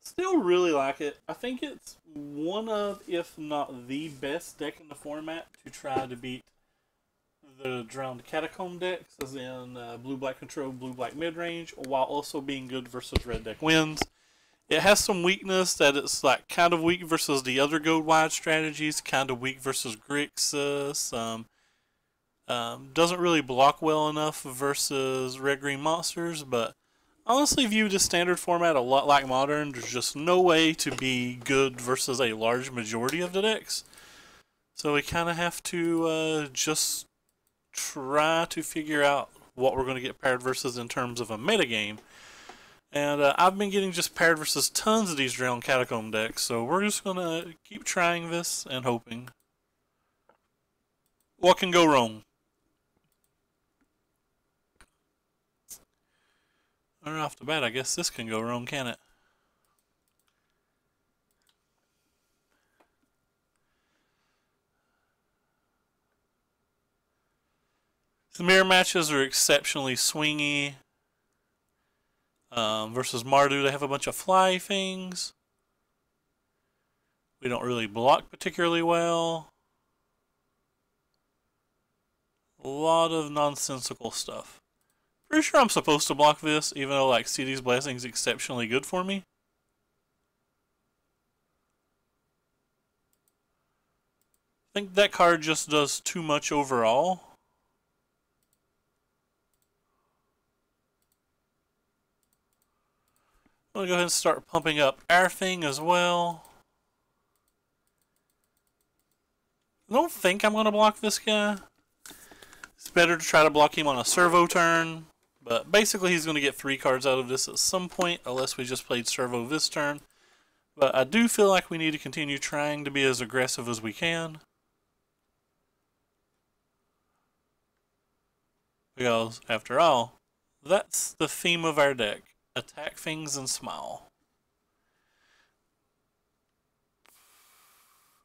Still really like it. I think it's one of, if not the best deck in the format to try to beat the Drowned Catacomb decks, as in blue black control, blue black mid range, while also being good versus red deck wins. It has some weakness that it's like kind of weak versus the other gold wide strategies, kind of weak versus Grixis. Doesn't really block well enough versus red green monsters, but honestly viewed as standard format a lot like modern. There's just no way to be good versus a large majority of the decks. So we kind of have to just try to figure out what we're going to get paired versus in terms of a metagame. And I've been getting just paired versus tons of these Drowned Catacomb decks, so we're just going to keep trying this and hoping. What can go wrong? Right off the bat, I guess this can go wrong, can it? The mirror matches are exceptionally swingy. Versus Mardu, they have a bunch of fly things. We don't really block particularly well. A lot of nonsensical stuff. Pretty sure I'm supposed to block this, even though like CD's Blessing is exceptionally good for me. I think that card just does too much overall. I'm going to go ahead and start pumping up our thing as well. I don't think I'm going to block this guy. It's better to try to block him on a servo turn. But basically he's going to get 3 cards out of this at some point, unless we just played servo this turn. But I do feel like we need to continue trying to be as aggressive as we can. Because, after all, that's the theme of our deck. Attack things and smile.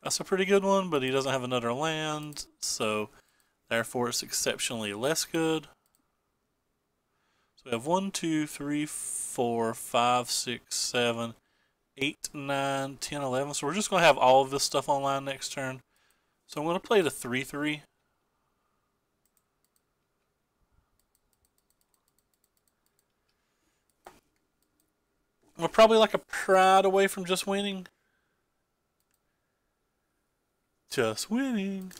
That's a pretty good one, but he doesn't have another land, so therefore it's exceptionally less good. So we have 1, 2, 3, 4, 5, 6, 7, 8, 9, 10, 11. So we're just going to have all of this stuff online next turn. So I'm going to play the 3-3. We're probably like a pride away from just winning. Just winning.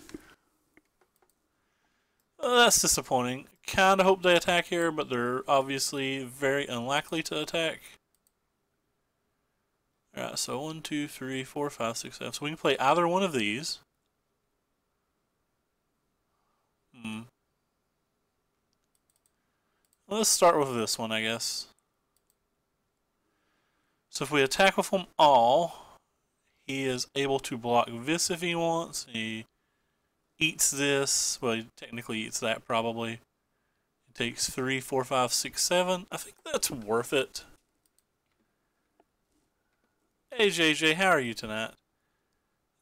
That's disappointing. Kinda hope they attack here, but they're obviously very unlikely to attack. Alright, so 1, 2, 3, 4, 5, 6, 7. So we can play either one of these. Let's start with this one, I guess. So if we attack with them all, he is able to block this if he wants. He eats this. Well, he technically eats that probably. He takes 3, 4, 5, 6, 7. I think that's worth it. Hey JJ, how are you tonight?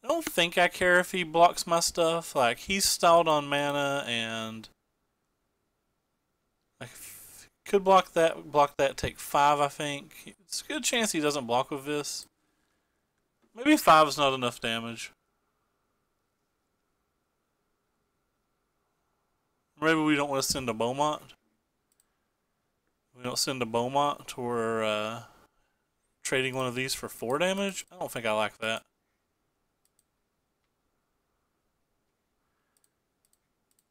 I don't think I care if he blocks my stuff. Like, he's stalled on mana and like could block that, take 5, I think. It's a good chance he doesn't block with this. Maybe 5 is not enough damage. Maybe we don't want to send a Beaumont. We don't send a Beaumont, we're trading one of these for 4 damage. I don't think I like that.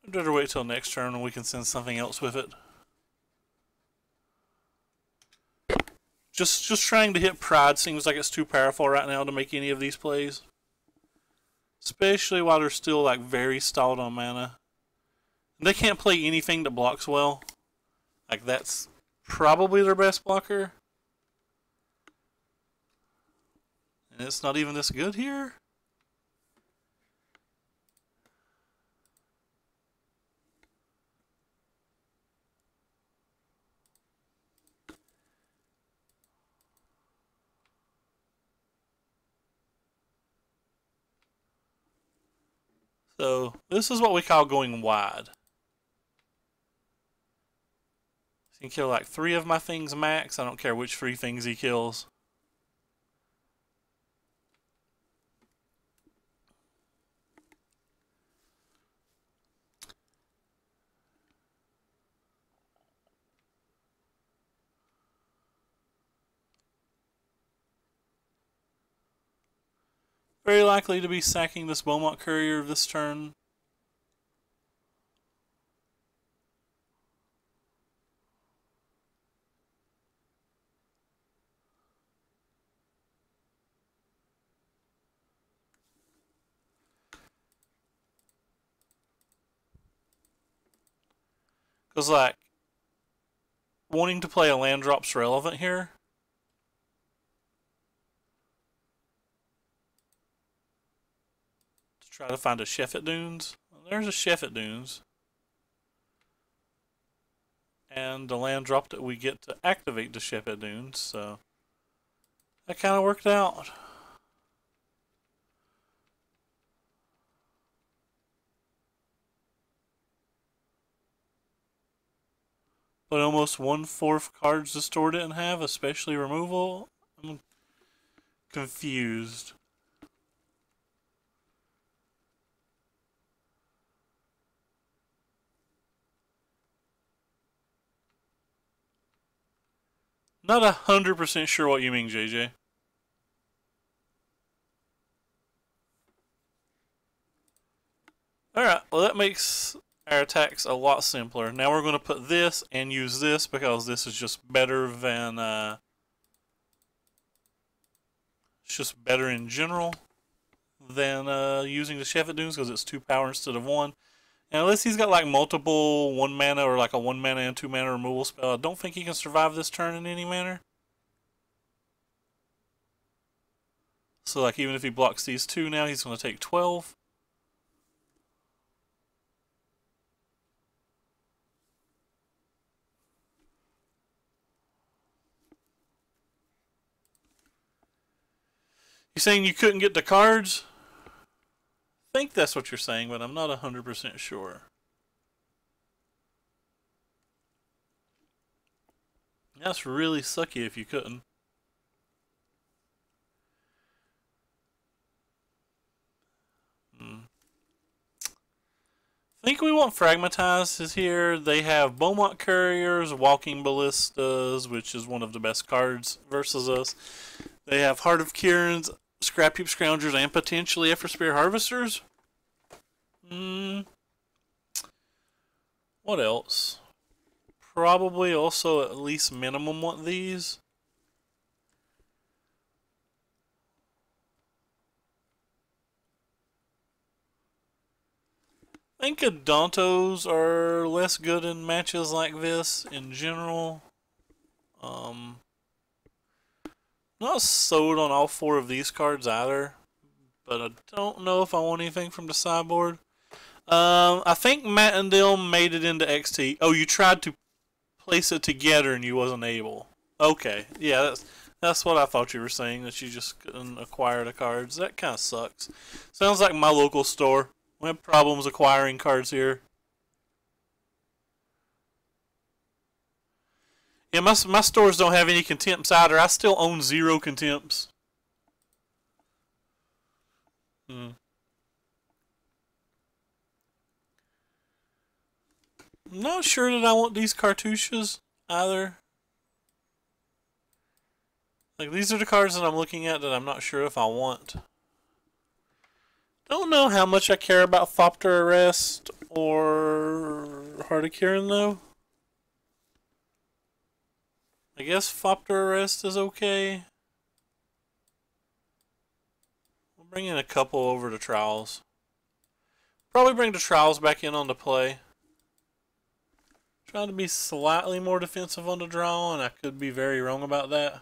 I'd better wait till next turn when we can send something else with it. Just trying to hit Pride seems like it's too powerful right now to make any of these plays. Especially while they're still like very stalled on mana. They can't play anything that blocks well. Like, that's probably their best blocker. And it's not even this good here. So this is what we call going wide. So he can kill like 3 of my things max. I don't care which 3 things he kills. Very likely to be sacking this Beaumont Courier this turn. Because, like, wanting to play a land drop's relevant here. To try to find a Sheffet Dunes. Well, there's a Sheffet Dunes. And the land drop that we get to activate the Sheffet Dunes, so that kind of worked out. But almost 1/4 cards the store didn't have, especially removal. I'm confused. Not 100% sure what you mean, JJ. Alright, well that makes our attacks a lot simpler. Now we're going to put this and use this because this is just better than, it's just better in general than using the Sheffet Dunes because it's 2 power instead of 1. And unless he's got like multiple 1 mana or like a 1 mana and 2 mana removal spell, I don't think he can survive this turn in any manner. So like even if he blocks these 2 now, he's going to take 12. You saying you couldn't get the cards? I think that's what you're saying, but I'm not 100% sure. That's really sucky if you couldn't. I think we want Fragmatized here. They have Beaumont Couriers, Walking Ballistas, which is one of the best cards versus us. They have Heart of Kierans, Scrap Heap Scroungers, and potentially Spear Harvesters. What else? Probably also at least minimum want these. I think Adontos are less good in matches like this in general. Not sold on all 4 of these cards either, but I don't know if I want anything from the sideboard. I think Matt and Dale made it into XT. Oh, you tried to place it together and you wasn't able. Okay, yeah, that's what I thought you were saying, that you just couldn't acquire the cards. That kind of sucks. Sounds like my local store. We have problems acquiring cards here. Yeah, my stores don't have any Contempts either. I still own 0 Contempts. I'm not sure that I want these cartouches either. Like, these are the cards that I'm looking at that I'm not sure if I want. Don't know how much I care about Thopter Arrest or Heart of Kieran though. I guess Thopter Arrest is okay. We'll bring in a couple over to Trials. Probably bring the Trials back in on the play. Trying to be slightly more defensive on the draw, and I could be very wrong about that.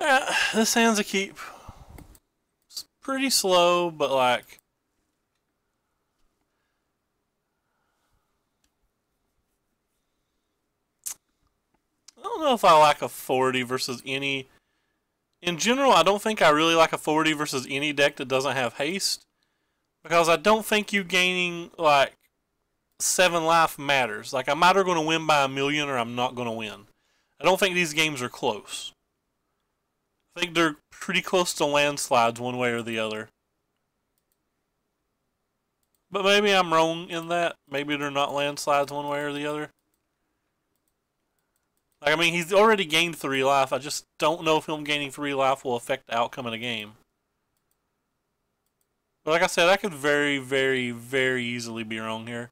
Alright, this hand's a keep. It's pretty slow, but like... I don't know if I like a 40 versus any... In general, I don't think I really like a 40 versus any deck that doesn't have haste. Because I don't think you gaining, like, 7 life matters. Like, I'm either going to win by 1,000,000 or I'm not going to win. I don't think these games are close. I think they're pretty close to landslides one way or the other. But maybe I'm wrong in that. Maybe they're not landslides one way or the other. Like, I mean, he's already gained 3 life. I just don't know if him gaining 3 life will affect the outcome of the game. But like I said, I could very, very, very easily be wrong here.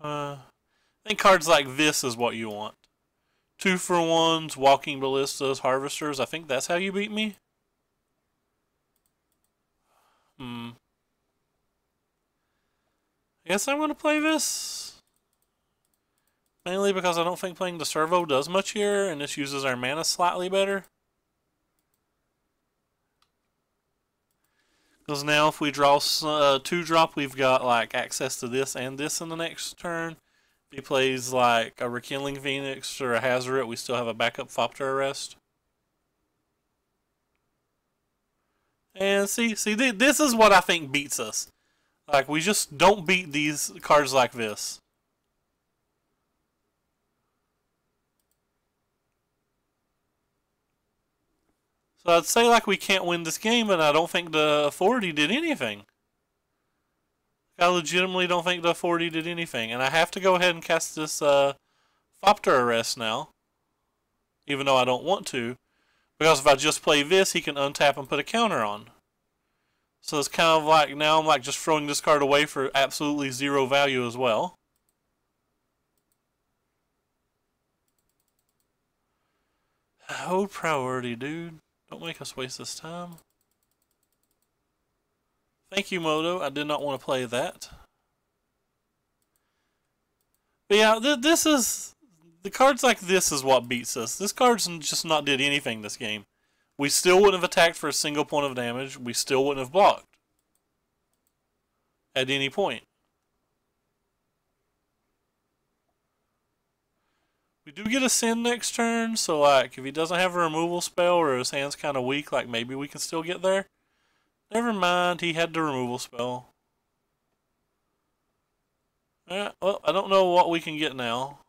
I think cards like this is what you want. 2-for-1s, Walking Ballistas, Harvesters. I think that's how you beat me. I guess I'm going to play this. Mainly because I don't think playing the servo does much here, and this uses our mana slightly better. Because now if we draw 2-drop, we've got like access to this and this in the next turn. If he plays like a Rekindling Phoenix or a Hazoret, we still have a backup Fopter Arrest. And see, this is what I think beats us. Like, we just don't beat these cards like this. So I'd say like we can't win this game, and I don't think the Authority did anything. I legitimately don't think the Authority did anything. And I have to go ahead and cast this Fopter Arrest now. Even though I don't want to. Because if I just play this, he can untap and put a counter on. So it's kind of like, now I'm like just throwing this card away for absolutely 0 value as well. Oh, priority, dude. Don't make us waste this time. Thank you, Moto. I did not want to play that. But yeah, this is... The cards like this is what beats us. This card's just not did anything this game. We still wouldn't have attacked for a single point of damage. We still wouldn't have blocked. At any point. We do get a Sin next turn, so like if he doesn't have a removal spell or his hand's kind of weak, like maybe we can still get there. Never mind, he had the removal spell. Well, I don't know what we can get now.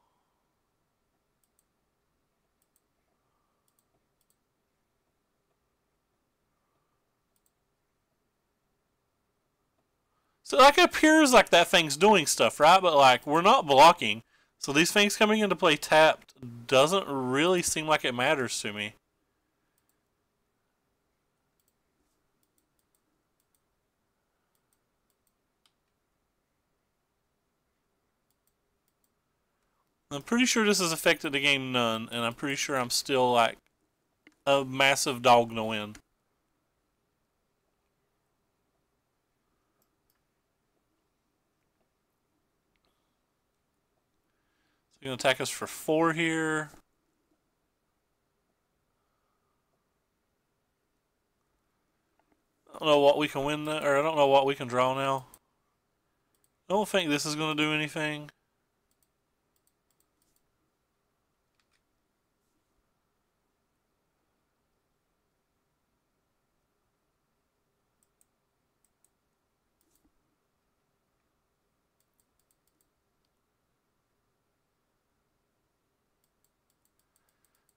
So like it appears like that thing's doing stuff, right? But like we're not blocking. So these things coming into play tapped doesn't really seem like it matters to me. I'm pretty sure this has affected the game none, and I'm pretty sure I'm still like a massive dog to win. So you're going to attack us for 4 here. I don't know what we can win, or I don't know what we can draw now. I don't think this is going to do anything.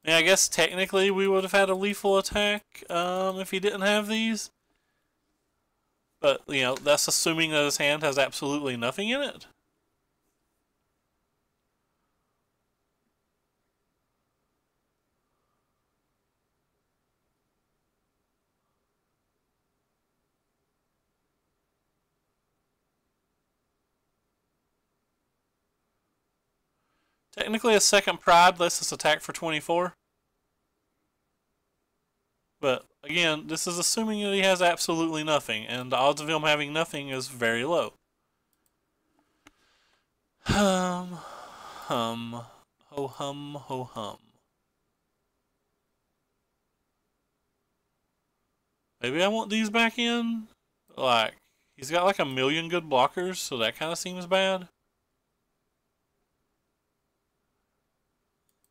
Yeah, I guess technically we would have had a lethal attack if he didn't have these. But, you know, that's assuming that his hand has absolutely nothing in it. Technically, a second Pride lets us attack for 24. But, again, this is assuming that he has absolutely nothing, and the odds of him having nothing is very low. Ho hum. Maybe I want these back in? Like, he's got like a million good blockers, so that kind of seems bad.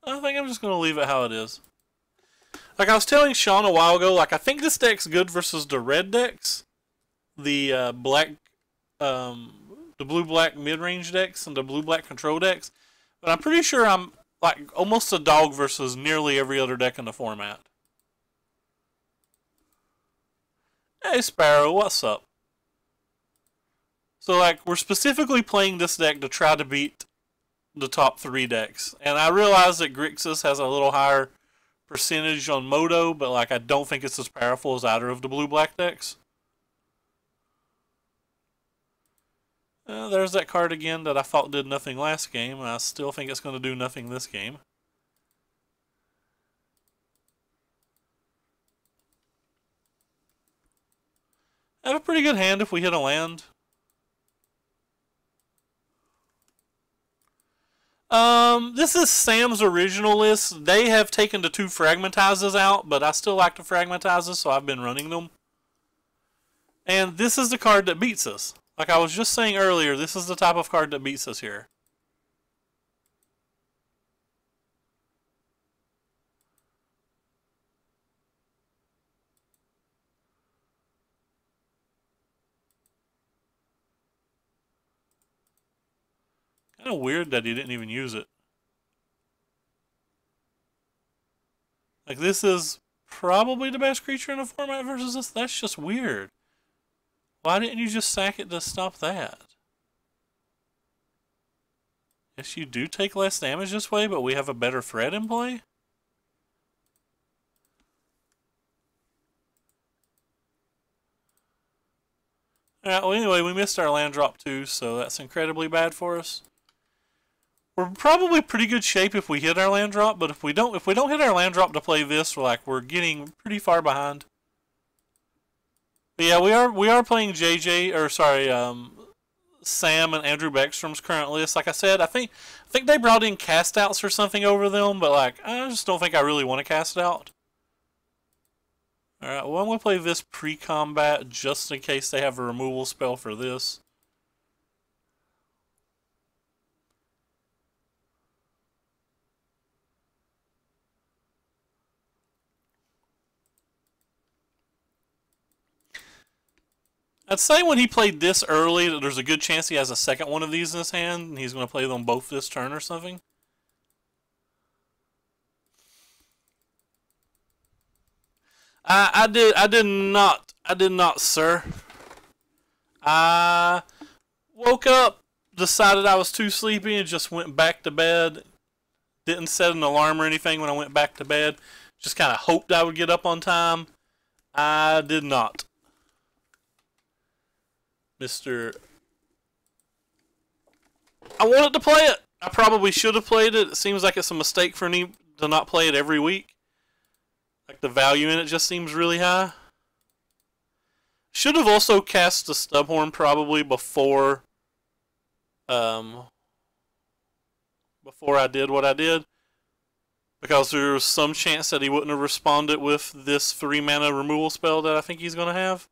I think I'm just going to leave it how it is. Like I was telling Sean a while ago, like I think this deck's good versus the red decks. The the blue-black mid-range decks and the blue-black control decks. But I'm pretty sure I'm like almost a dog versus nearly every other deck in the format. Hey Sparrow, what's up? So like we're specifically playing this deck to try to beat the top 3 decks. And I realize that Grixis has a little higher percentage on Moto, but like I don't think it's as powerful as either of the blue-black decks. There's that card again that I thought did nothing last game, and I still think it's going to do nothing this game. I have a pretty good hand if we hit a land. This is Sam's original list. They have taken the 2 Fragmentizers out, but I still like the Fragmentizers, so I've been running them. And this is the card that beats us. Like I was just saying earlier, this is the type of card that beats us here. Kind of weird that he didn't even use it. Like, this is probably the best creature in the format versus this. That's just weird. Why didn't you just sack it to stop that? Yes, you do take less damage this way, but we have a better threat in play? Alright, well anyway, we missed our land drop too, so that's incredibly bad for us. We're probably pretty good shape if we hit our land drop, but if we don't hit our land drop to play this, we're getting pretty far behind. But yeah, we are playing Sam and Andrew Beckstrom's current list. Like I said, I think they brought in cast outs or something over them, but like I just don't think I really want to cast out. Alright, well I'm gonna play this pre-combat just in case they have a removal spell for this. I'd say when he played this early, there's a good chance he has a second one of these in his hand, and he's going to play them both this turn or something. I did not, sir. I woke up, decided I was too sleepy, and just went back to bed. Didn't set an alarm or anything when I went back to bed. Just kind of hoped I would get up on time. I did not. I wanted to play it. I probably should have played it. It seems like it's a mistake for me to not play it every week. Like the value in it just seems really high. Should have also cast the Stubhorn probably before I did what I did. Because there was some chance that he wouldn't have responded with this 3-mana removal spell that I think he's going to have.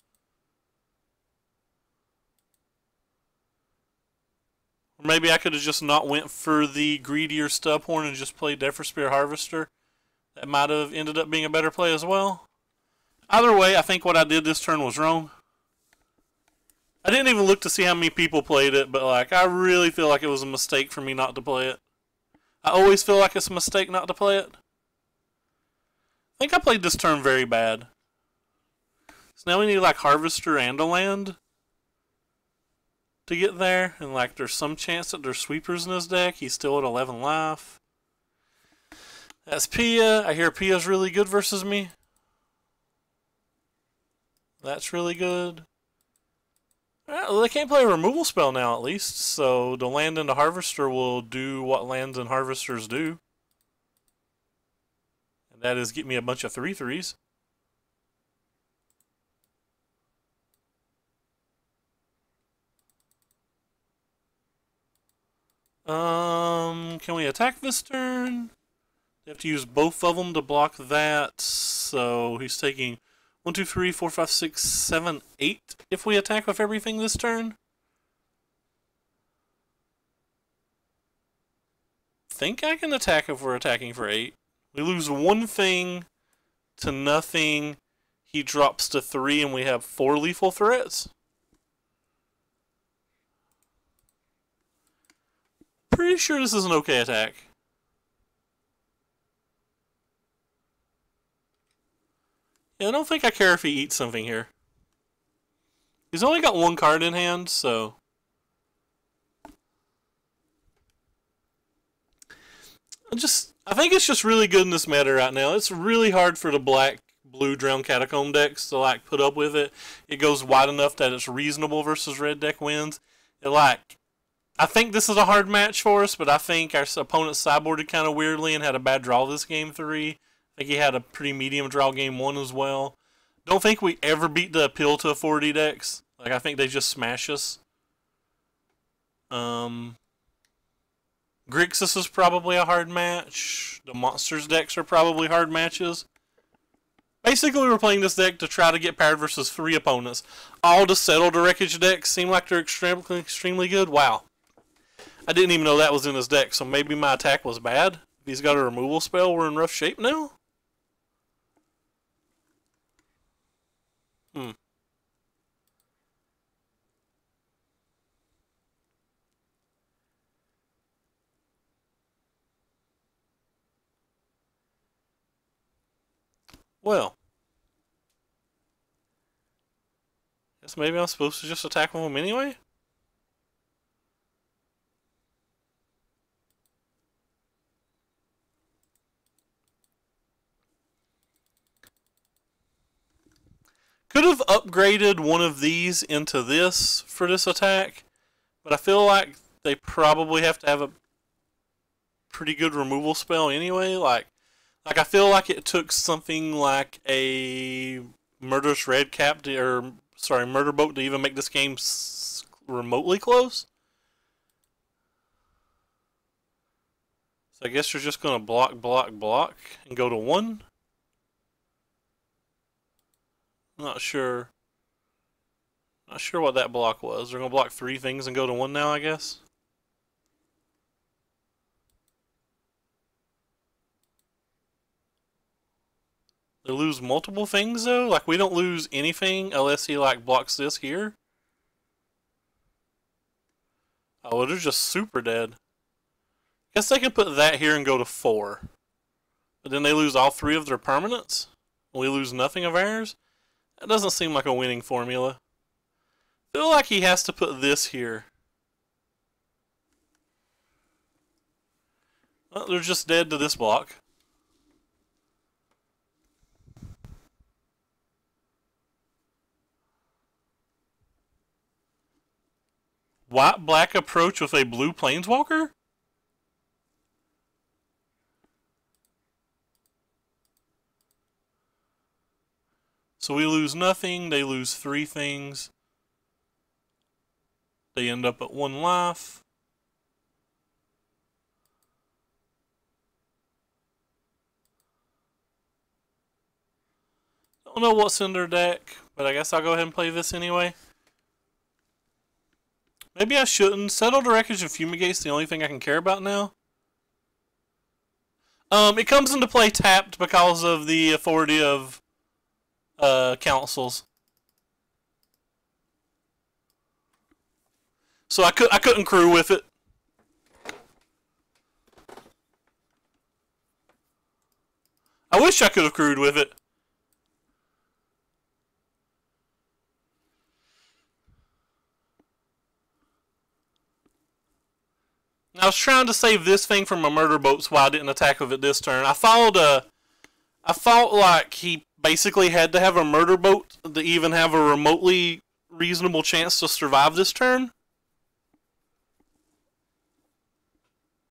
Or maybe I could have just not went for the greedier Stubhorn and just played Spear Harvester. That might have ended up being a better play as well. Either way, I think what I did this turn was wrong. I didn't even look to see how many people played it, but like I really feel like it was a mistake for me not to play it. I always feel like it's a mistake not to play it. I think I played this turn very bad. So now we need like Harvester and a land to get there, and like there's some chance that there's sweepers in his deck. He's still at 11 life. That's Pia. I hear Pia's really good versus me. That's really good. Well, they can't play a removal spell now at least, so the land and the Harvester will do what lands and Harvesters do. And that is get me a bunch of 3/3s. Can we attack this turn? They have to use both of them to block that, so he's taking 1, 2, 3, 4, 5, 6, 7, 8 if we attack with everything this turn. Think I can attack if we're attacking for 8. We lose 1 thing to nothing. He drops to 3 and we have 4 lethal threats. Pretty sure this is an okay attack. Yeah, I don't think I care if he eats something here. He's only got 1 card in hand, so... I think it's just really good in this meta right now. It's really hard for the blue Drowned Catacomb decks to like put up with it. It goes wide enough that it's reasonable versus red deck wins. I think this is a hard match for us, but I think our opponent sideboarded kind of weirdly and had a bad draw this game 3. I think he had a pretty medium draw game 1 as well. Don't think we ever beat the appeal to a 4D decks. Like, I think they just smash us. Grixis is probably a hard match. The Monsters decks are probably hard matches. Basically, we're playing this deck to try to get paired versus 3 opponents. All the Settle the Wreckage decks seem like they're extremely good. Wow. I didn't even know that was in his deck, so maybe my attack was bad. If he's got a removal spell, we're in rough shape now? Well. Guess maybe I'm supposed to just attack with him anyway? Could have upgraded one of these into this for this attack, but I feel like they probably have to have a pretty good removal spell anyway. Like I feel like it took something like a Murderous Redcap Murder Boat to even make this game remotely close. So I guess you're just going to block, and go to 1. Not sure. Not sure what that block was. They're going to block 3 things and go to 1 now, I guess. They lose multiple things, though? Like, we don't lose anything unless he, like, blocks this here? Oh, well, they're just super dead. Guess they can put that here and go to 4. But then they lose all 3 of their permanents? We lose nothing of ours? That doesn't seem like a winning formula. I feel like he has to put this here. Well, they're just dead to this block. White-black approach with a blue planeswalker? So we lose nothing, they lose 3 things. They end up at 1 life. Don't know what's in their deck, but I guess I'll go ahead and play this anyway. Maybe I shouldn't. Settle the Wreckage and Fumigate's the only thing I can care about now. It comes into play tapped because of the authority of councils. So I couldn't crew with it. I wish I could have crewed with it. I was trying to save this thing from a murder boat, so I didn't attack with it this turn. I thought like he basically had to have a murder boat to even have a remotely reasonable chance to survive this turn.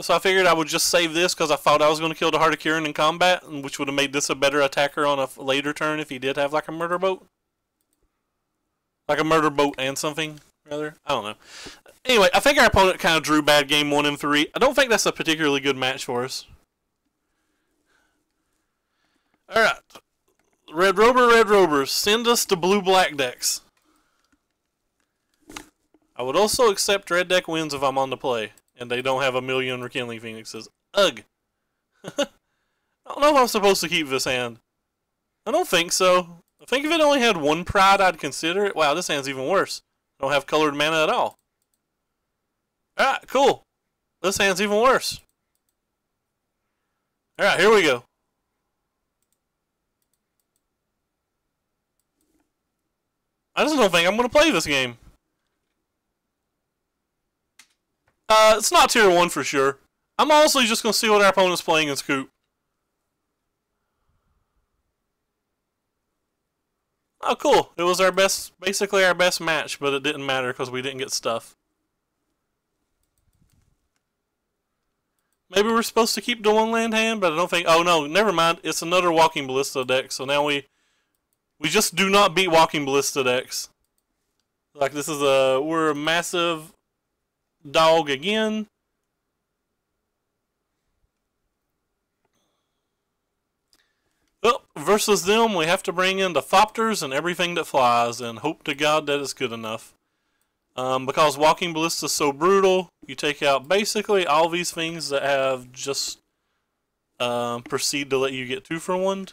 So I figured I would just save this because I thought I was going to kill the Heart of Kieran in combat, which would have made this a better attacker on a later turn if he did have like a murder boat. Like a murder boat and something, rather. I don't know. Anyway, I think our opponent kind of drew bad game 1 and 3. I don't think that's a particularly good match for us. Alright. Red Rover, send us to blue-black decks. I would also accept red deck wins if I'm on the play, and they don't have a million Rekindling Phoenixes. Ugh. I don't know if I'm supposed to keep this hand. I don't think so. I think if it only had 1 Pride, I'd consider it. Wow, this hand's even worse. I don't have colored mana at all. Alright, cool. This hand's even worse. Alright, here we go. I just don't think I'm going to play this game. It's not tier 1 for sure. I'm honestly just going to see what our opponent's playing and scoop. Oh, cool. It was basically our best match, but it didn't matter because we didn't get stuff. Maybe we're supposed to keep the one land hand, but I don't think... Oh, no, never mind. It's another Walking Ballista deck, so now we just do not beat Walking Ballista decks. Like, this is we're a massive dog again. Well, versus them, we have to bring in the Thopters and everything that flies and hope to God that it's good enough. Because Walking Ballista is so brutal, you take out basically all these things that have just proceed to let you get 2 for 1.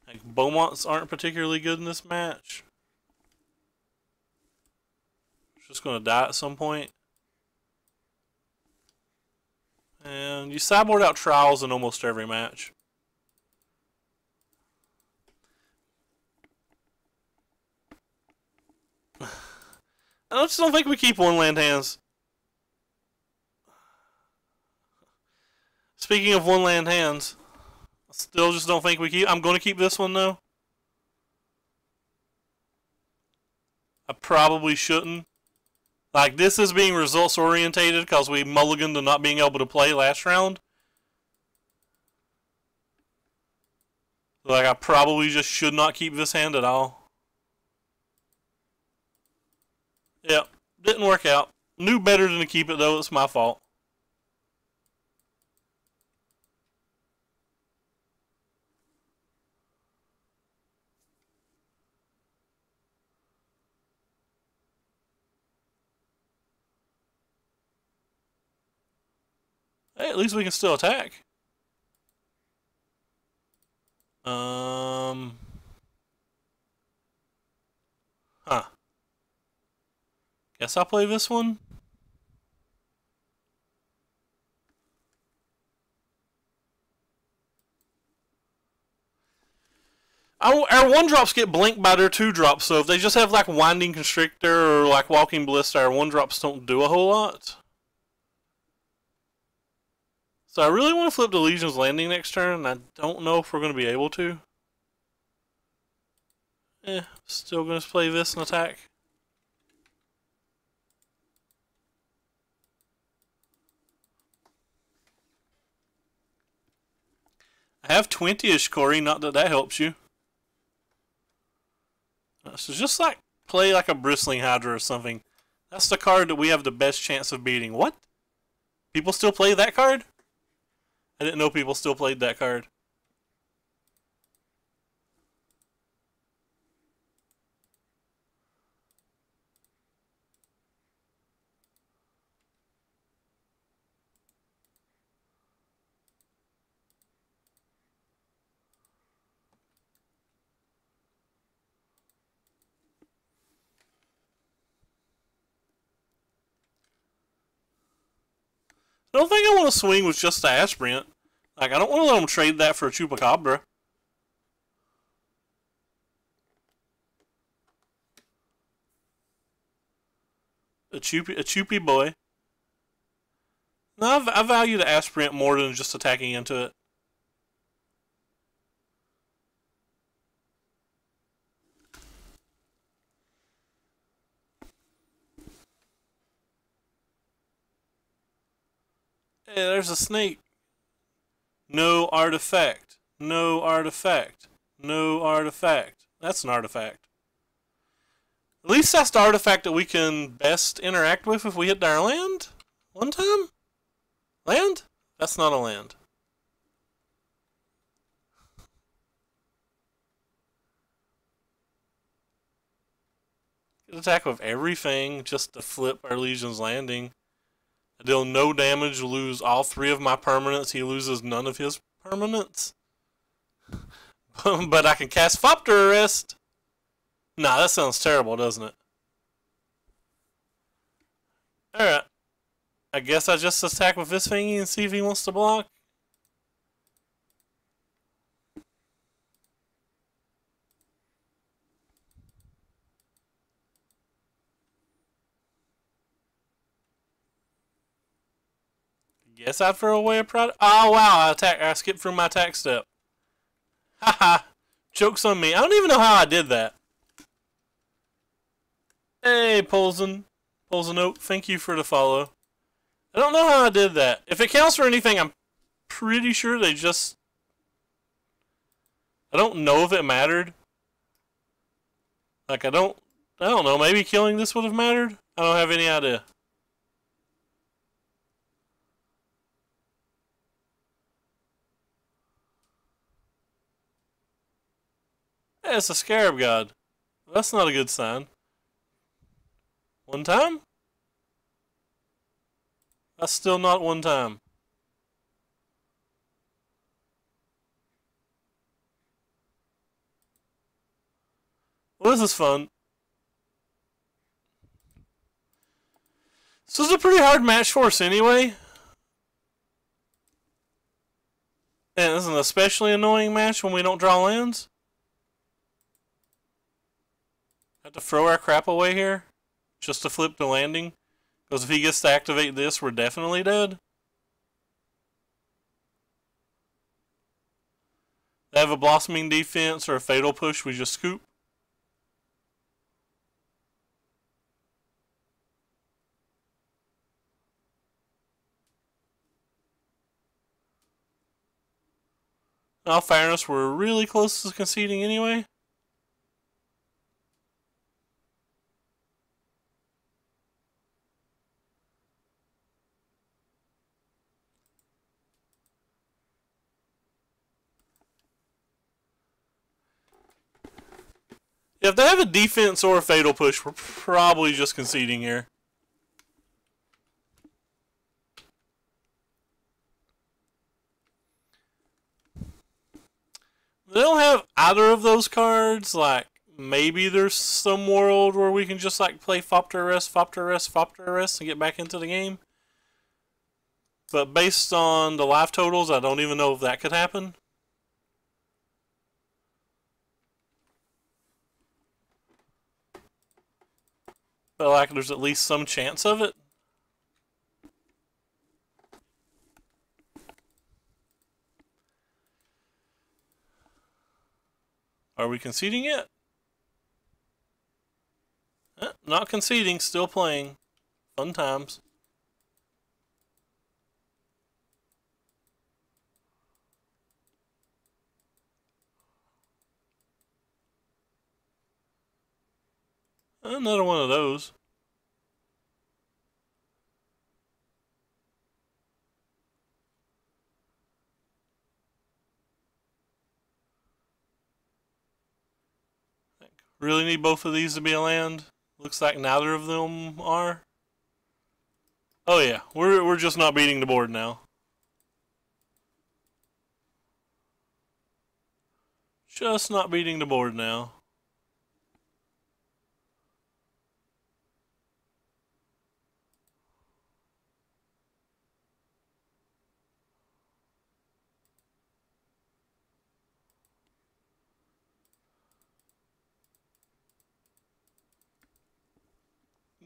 Like, Beaumonts aren't particularly good in this match. Just going to die at some point. And you sideboard out Trials in almost every match. I just don't think we keep one land hands. Speaking of one land hands, I still just don't think we keep... I'm going to keep this one, though. I probably shouldn't. Like, this is being results orientated because we mulliganed to not being able to play last round. Like, I probably just should not keep this hand at all. Yep, didn't work out. Knew better than to keep it, though. It's my fault. Hey, at least we can still attack. Huh. Guess I'll play this one. Our 1-drops get blinked by their 2-drops, so if they just have like Winding Constrictor or like Walking Ballista, our 1-drops don't do a whole lot. So I really want to flip the Legion's Landing next turn, and I don't know if we're going to be able to. Still going to play this and attack. I have 20-ish, Corey, not that that helps you. So just like play like a Bristling Hydra or something. That's the card that we have the best chance of beating. What? People still play that card? I didn't know people still played that card. I don't think I want to swing with just the Aspirant. Like, I don't want to let them trade that for a Chupacabra. A choopy boy. No, I value the Aspirant more than just attacking into it. Hey, there's a snake. No artifact. No artifact. No artifact. That's an artifact. At least that's the artifact that we can best interact with if we hit our land. One time? Land? That's not a land. Get attack with everything just to flip our Legion's Landing. I deal no damage, lose all 3 of my permanents. He loses none of his permanents. But I can cast Thopter Arrest. Nah, that sounds terrible, doesn't it? Alright. I guess I just attack with this thingy and see if he wants to block. Guess I'd throw away a product. Oh wow! I skipped through my attack step. Haha! Jokes on me. I don't even know how I did that. Hey, Polzen Oak, thank you for the follow. I don't know how I did that. If it counts for anything, I'm pretty sure they just... I don't know if it mattered. Like, I don't know. Maybe killing this would have mattered? I don't have any idea. Hey, it's a scarab god. That's not a good sign. One time? That's still not one time. Well, this is fun. This is a pretty hard match for us anyway. And this is an especially annoying match when we don't draw lands. Have to throw our crap away here just to flip the landing. Because if he gets to activate this, we're definitely dead. They have a blossoming defense or a fatal push, we just scoop. In all fairness, we're really close to conceding anyway. If they have a defense or a fatal push, we're probably just conceding here. They don't have either of those cards. Like, maybe there's some world where we can just like play Fop to Arrest, Fop to Arrest, Fop to Arrest and get back into the game. But based on the life totals, I don't even know if that could happen. But like, there's at least some chance of it. Are we conceding yet? Not conceding, still playing. Fun times. Another one of those. Really need both of these to be a land. Looks like neither of them are. Oh yeah, we're just not beating the board now. Just not beating the board now.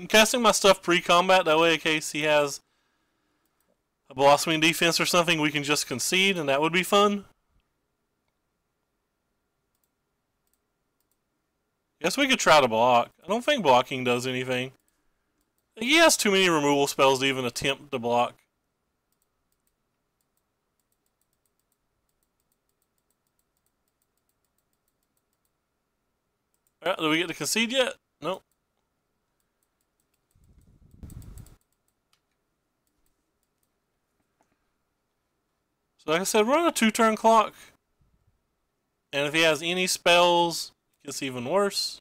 I'm casting my stuff pre-combat, that way in case he has a blossoming defense or something, we can just concede, and that would be fun. Guess we could try to block. I don't think blocking does anything. He has too many removal spells to even attempt to block. Alright, do we get to concede yet? Nope. So like I said, we're on a 2-turn clock. And if he has any spells, it gets even worse.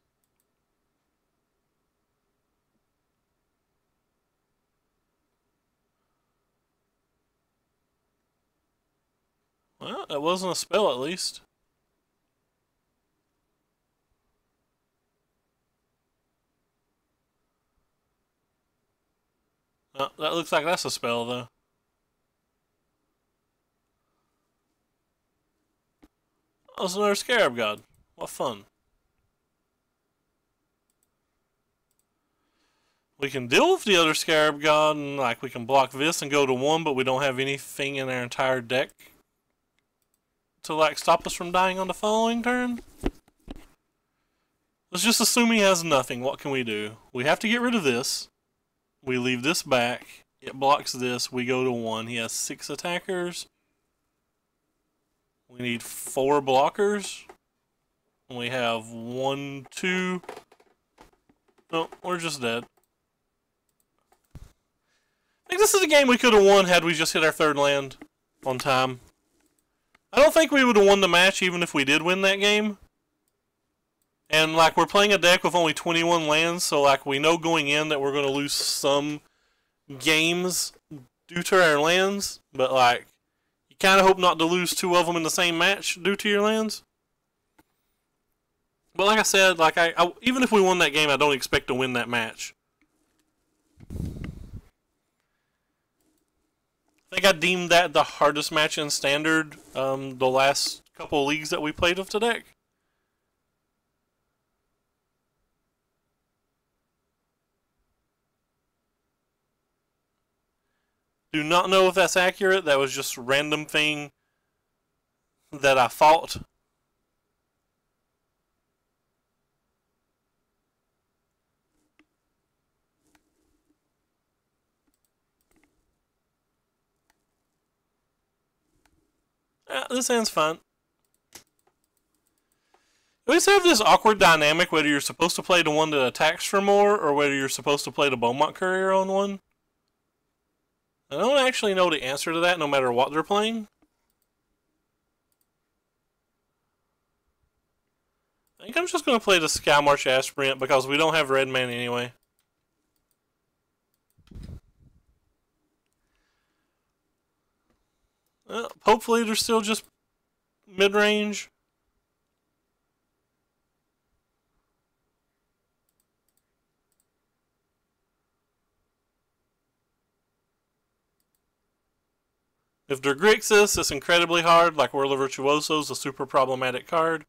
Well, that wasn't a spell at least. Oh, that looks like that's a spell though. Oh, it's another Scarab God. What fun. We can deal with the other Scarab God, and like we can block this and go to 1, but we don't have anything in our entire deck to like stop us from dying on the following turn. Let's just assume he has nothing. What can we do? We have to get rid of this. We leave this back. It blocks this. We go to 1. He has 6 attackers. We need 4 blockers. We have 1, 2. No, we're just dead. I think this is a game we could have won had we just hit our 3rd land on time. I don't think we would have won the match even if we did win that game. And like we're playing a deck with only 21 lands, so like we know going in that we're going to lose some games due to our lands, but like you kind of hope not to lose 2 of them in the same match due to your lands. But like I said, like I even if we won that game, I don't expect to win that match. I think I deemed that the hardest match in Standard the last couple of leagues that we played with the deck. Do not know if that's accurate. That was just a random thing that I thought. This hand's fine. We just have this awkward dynamic whether you're supposed to play the one that attacks for more or whether you're supposed to play the Beaumont Courier on one. I don't actually know the answer to that no matter what they're playing. I think I'm just going to play the Sky March Aspirant because we don't have red mana anyway. Well, hopefully they're still just mid-range. If they're Grixis, it's incredibly hard, like Whirl of Virtuoso is a super problematic card.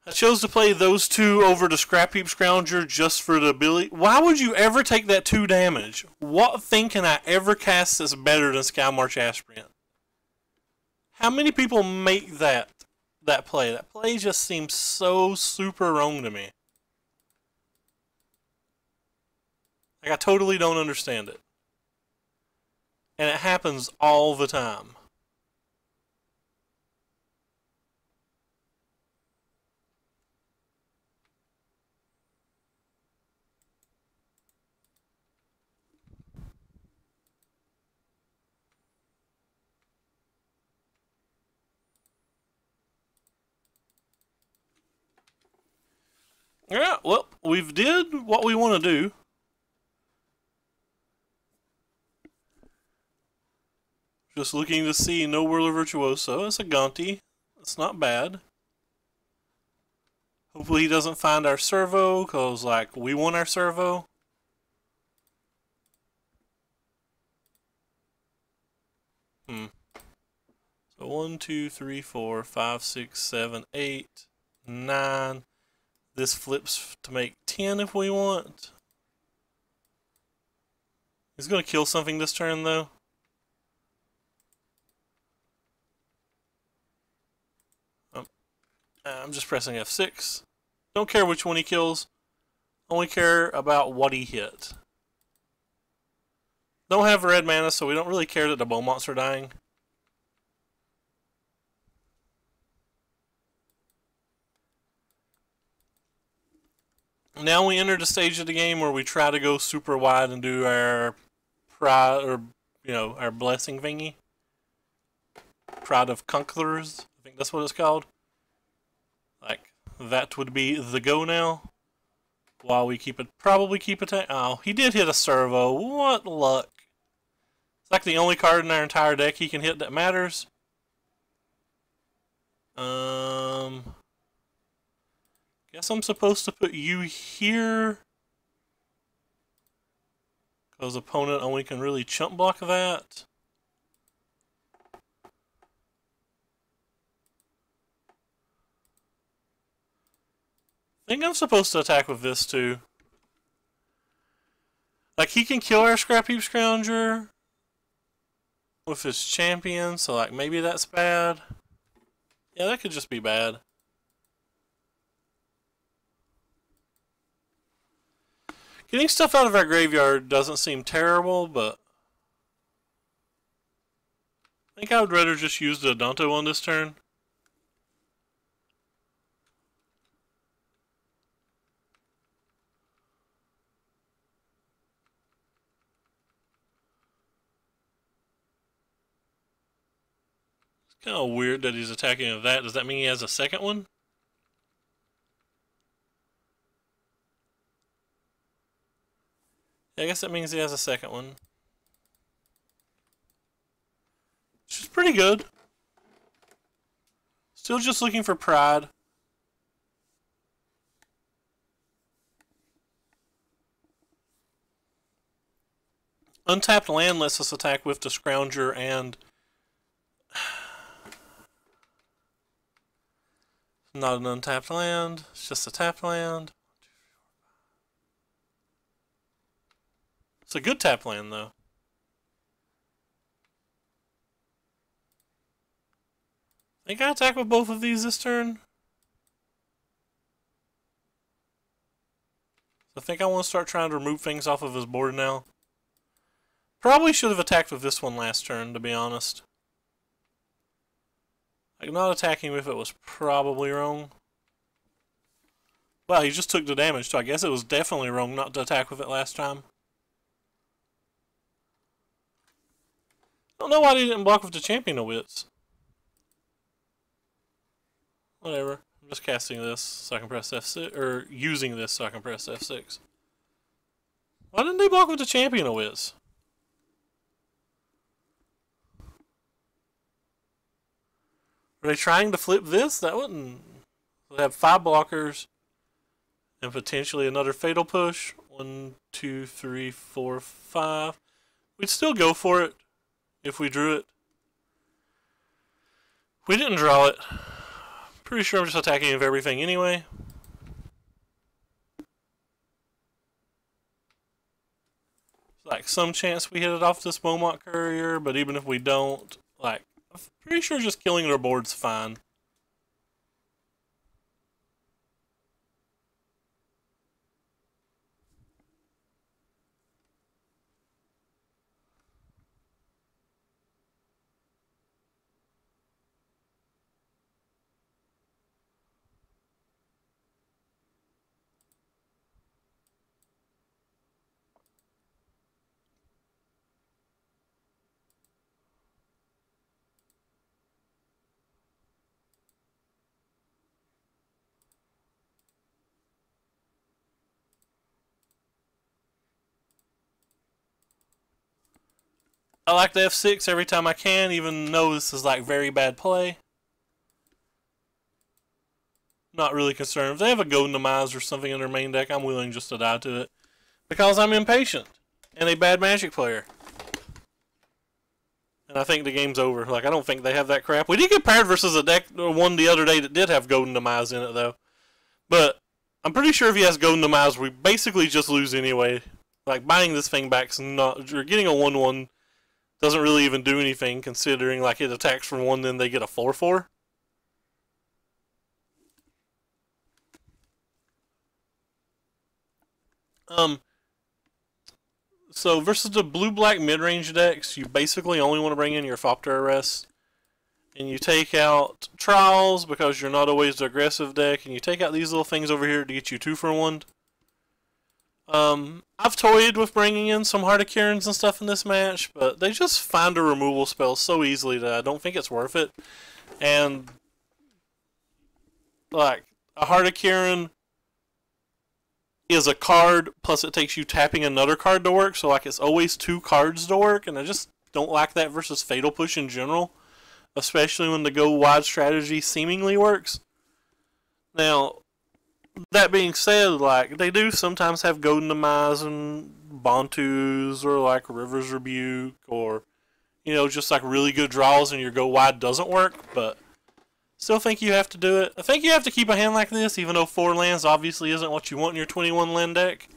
I chose to play those 2 over the Scrap Heap Scrounger just for the ability. Why would you ever take that 2 damage? What thing can I ever cast that's better than Sky March Aspirant? How many people make that play? That play just seems so super wrong to me. Like, I totally don't understand it. And it happens all the time. Yeah, well, we've did what we want to do. Just looking to see no Whirler Virtuoso. It's a Gonti. It's not bad. Hopefully he doesn't find our servo, because, like, we want our servo. So 1, 2, 3, 4, 5, 6, 7, 8, 9. This flips to make 10 if we want. He's going to kill something this turn, though. I'm just pressing F6. Don't care which one he kills. Only care about what he hit. Don't have red mana, so we don't really care that the Beaumonts are dying. Now we enter the stage of the game where we try to go super wide and do our pride, or our blessing thingy. Pride of Conquerors. I think that's what it's called. Like, that would be the go now. While we probably keep attack. Oh, he did hit a servo. What luck. It's like the only card in our entire deck he can hit that matters. Guess I'm supposed to put you here. Because opponent only can really chump block that. I think I'm supposed to attack with this too. Like, he can kill our Scrap Heap Scrounger with his champion, so like maybe that's bad. Yeah, that could just be bad. Getting stuff out of our graveyard doesn't seem terrible, but I think I would rather just use the Danto on this turn. It's kind of weird that he's attacking with that. Does that mean he has a second one? Yeah, I guess that means he has a second one. Which is pretty good. Still just looking for pride. Untapped land lets us attack with the Scrounger and... Not an untapped land, it's just a tapped land. It's a good tap land, though. I think I attack with both of these this turn. I think I want to start trying to remove things off of his board now. Probably should have attacked with this one last turn, to be honest. Like, not attacking with it was probably wrong. Well, he just took the damage, so I guess it was definitely wrong not to attack with it last time. I don't know why they didn't block with the Champion of Wits. Whatever. I'm just casting this so I can press F6, or using this so I can press F6. Why didn't they block with the Champion of Wits? Are they trying to flip this? That wouldn't... They have 5 blockers and potentially another Fatal Push. 1, 2, 3, 4, 5. We'd still go for it if we drew it. We didn't draw it. Pretty sure I'm just attacking with everything anyway. Like, some chance we hit it off this Beaumont Courier, but even if we don't, like, I'm pretty sure just killing their board's fine. I like the F6 every time I can, even though this is like very bad play. Not really concerned. If they have a Golden Demise or something in their main deck, I'm willing just to die to it. Because I'm impatient. And a bad Magic player. And I think the game's over. Like, I don't think they have that crap. We did get paired versus a deck one the other day that did have Golden Demise in it, though. But I'm pretty sure if he has Golden Demise, we basically just lose anyway. Like, buying this thing back's not... Or getting a 1-1 doesn't really even do anything, considering, like, it attacks for 1, then they get a 4-4. So versus the blue-black mid-range decks, you basically only want to bring in your Thopter Arrest. And you take out Trials because you're not always the aggressive deck, and you take out these little things over here to get you 2 for 1. I've toyed with bringing in some Heart of Kirin's and stuff in this match, but they just find a removal spell so easily that I don't think it's worth it. And, like, a Heart of Kirin is a card, plus it takes you tapping another card to work, so, like, it's always 2 cards to work, and I just don't like that versus Fatal Push in general, especially when the go wide strategy seemingly works. Now, that being said, like, they do sometimes have Golden Demise and Bontus or like River's Rebuke or, you know, just like really good draws and your go wide doesn't work, but still think you have to do it. I think you have to keep a hand like this, even though 4 lands obviously isn't what you want in your 21 land deck.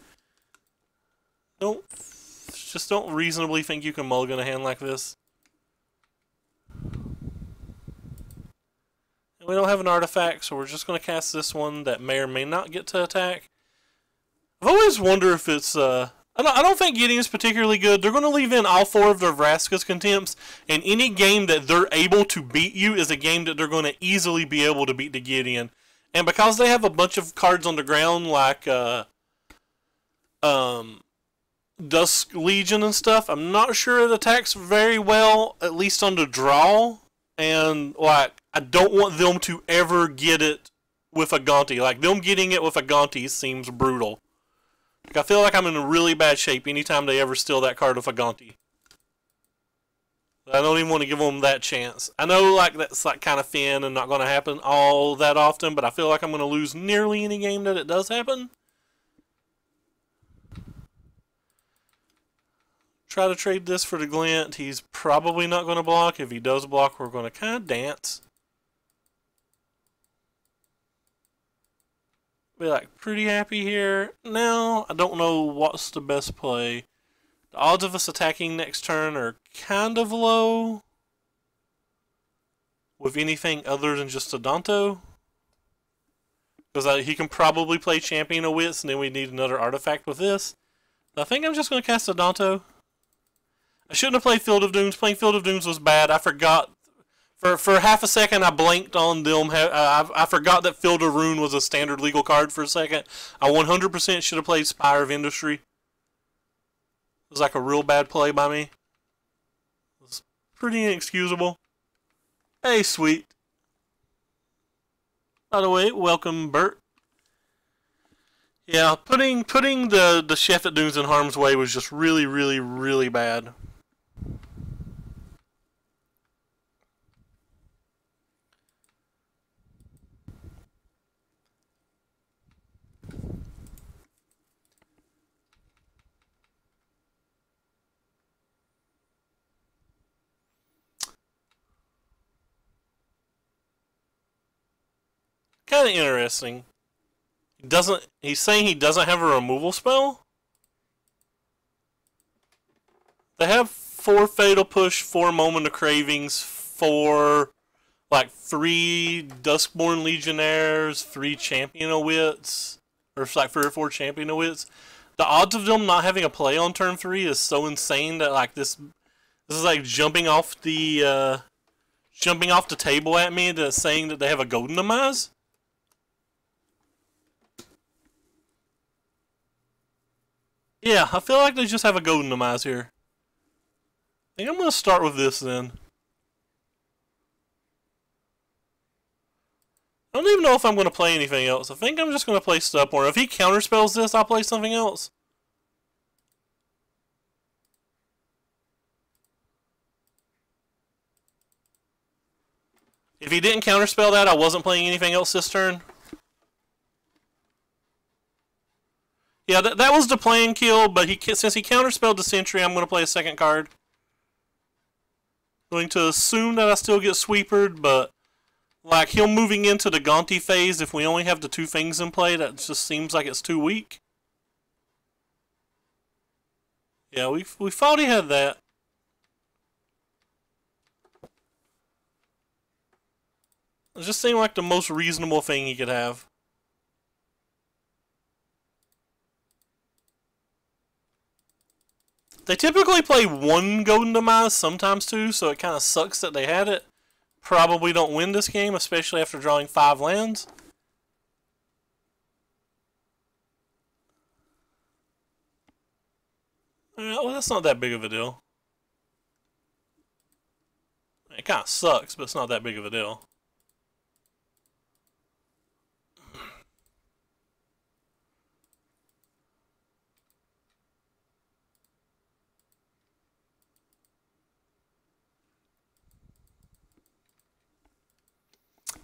Just don't reasonably think you can mulligan a hand like this. And we don't have an artifact, so we're just going to cast this one that may or may not get to attack. I've always wondered if it's, I don't think Gideon is particularly good. They're going to leave in all 4 of their Vraska's Contempts, and any game that they're able to beat you is a game that they're going to easily be able to beat the Gideon. And because they have a bunch of cards on the ground like, Dusk Legion and stuff, I'm not sure it attacks very well, at least on the draw. And, like, I don't want them to ever get it with a Gonti. Like, them getting it with a Gonti seems brutal. Like, I feel like I'm in really bad shape anytime they ever steal that card with a Gonti. I don't even want to give them that chance. I know, like, that's, like, kind of thin and not going to happen all that often, but I feel like I'm going to lose nearly any game that it does happen. Try to trade this for the Glint. He's probably not going to block. If he does block, we're going to kind of dance. Be like pretty happy here. Now, I don't know what's the best play. The odds of us attacking next turn are kind of low. With anything other than just a Danto. Because he can probably play Champion of Wits, and then we need another artifact with this. I think I'm just going to cast a Danto. I shouldn't have played Field of Dooms. Playing Field of Dooms was bad. I forgot. For half a second, I blanked on them. I forgot that Field of Ruin was a standard legal card for a second. I 100% should have played Spire of Industry. It was like a real bad play by me. It was pretty inexcusable. Hey, sweet. By the way, welcome, Bert. Yeah, putting the Chef at Dunes in harm's way was just really, really, really bad. Kind of interesting. He's saying he doesn't have a removal spell? They have 4 Fatal Push, 4 Moment of Cravings, 4, like 3 Duskborn Legionnaires, 3 Champion of Wits, or like 3 or 4 Champion of Wits. The odds of them not having a play on turn 3 is so insane that like this is like jumping off the table at me that's saying that they have a Golden Demise. Yeah, I feel like they just have a Golden Demise here. I think I'm going to start with this then. I don't even know if I'm going to play anything else. I think I'm just going to play Stubborn. If he counterspells this, I'll play something else. If he didn't counterspell that, I wasn't playing anything else this turn. Yeah, that was the plan kill, but since he counterspelled the Sentry, I'm going to play a second card. Going to assume that I still get sweepered, but like him moving into the Gonti phase, if we only have the 2 things in play, that just seems like it's too weak. Yeah, we thought he had that. It just seemed like the most reasonable thing he could have. They typically play 1 Golden Demise, sometimes 2, so it kind of sucks that they had it. Probably don't win this game, especially after drawing 5 lands. Well, that's not that big of a deal. It kind of sucks, but it's not that big of a deal.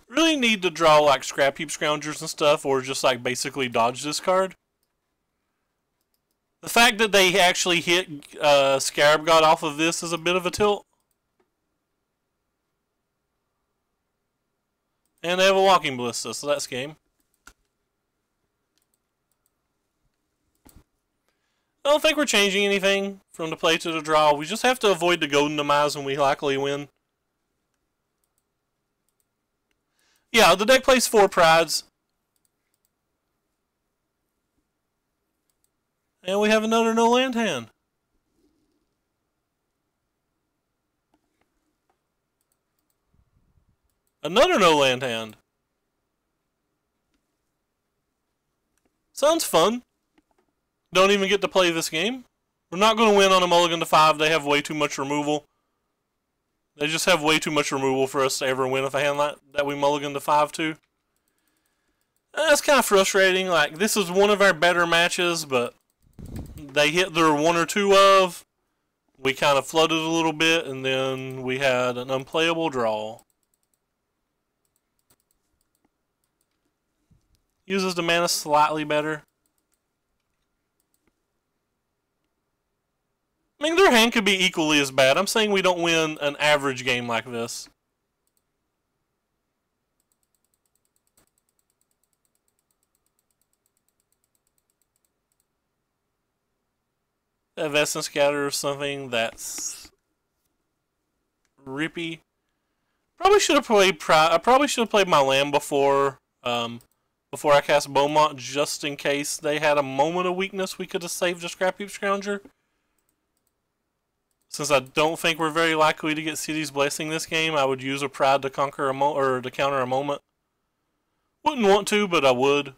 Really need to draw like Scrap Heap Scroungers and stuff, or just like basically dodge this card. The fact that they actually hit Scarab God off of this is a bit of a tilt. And they have a Walking Ballista, so that's game. I don't think we're changing anything from the play to the draw. We just have to avoid the Golden Demise and we likely win. Yeah, the deck plays 4 Prides. And we have another no land hand. Another no land hand. Sounds fun. Don't even get to play this game. We're not going to win on a mulligan to 5. They have way too much removal. They just have way too much removal for us to ever win with a hand like that we mulligan to 5 to. That's kind of frustrating. Like, this is one of our better matches, but they hit their 1 or 2 of. We kind of flooded a little bit, and then we had an unplayable draw. Uses the mana slightly better. I mean, their hand could be equally as bad. I'm saying we don't win an average game like this. That Essence Scatter or something that's rippy. Probably should have played. I probably should have played my land before I cast Beaumont, just in case they had a moment of weakness. We could have saved a Scrap Heap Scrounger. Since I don't think we're very likely to get City's Blessing this game, I would use a Pride to conquer or to counter a moment. Wouldn't want to, but I would.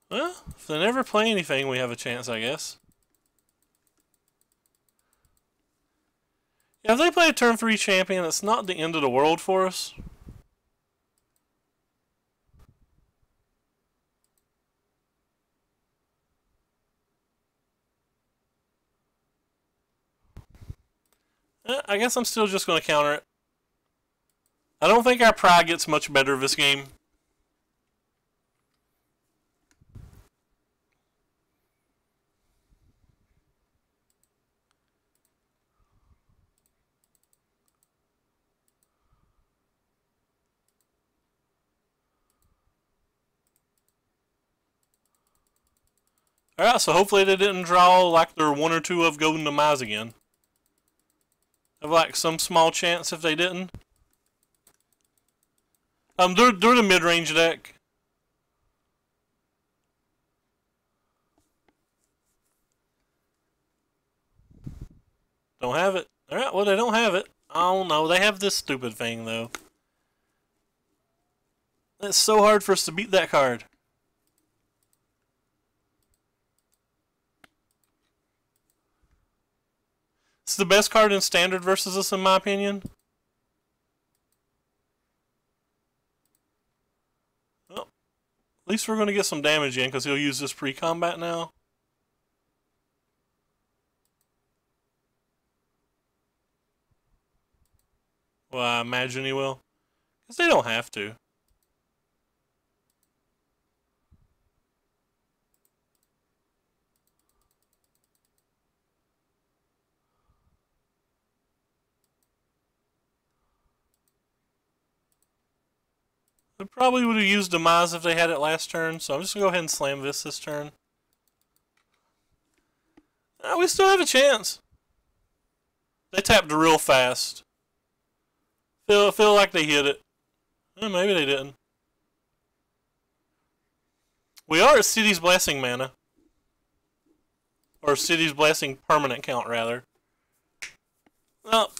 Well, if they never play anything, we have a chance, I guess. Yeah, if they play a turn 3 champion, it's not the end of the world for us. I guess I'm still just going to counter it. I don't think our Pride gets much better this game. Alright, so hopefully they didn't draw like their 1 or 2 of Golden Demise again. Have like some small chance if they didn't. They're the mid-range deck. Don't have it. Alright, well they don't have it. Oh no, they have this stupid thing though. It's so hard for us to beat that card. It's the best card in Standard versus us, in my opinion. Well, at least we're going to get some damage in because he'll use this pre-combat now. Well, I imagine he will. Because they don't have to. They probably would have used Demise if they had it last turn, so I'm just going to go ahead and slam this turn. We still have a chance. They tapped real fast. Feel like they hit it. Maybe they didn't. We are at City's Blessing mana. Or City's Blessing permanent count, rather. Well,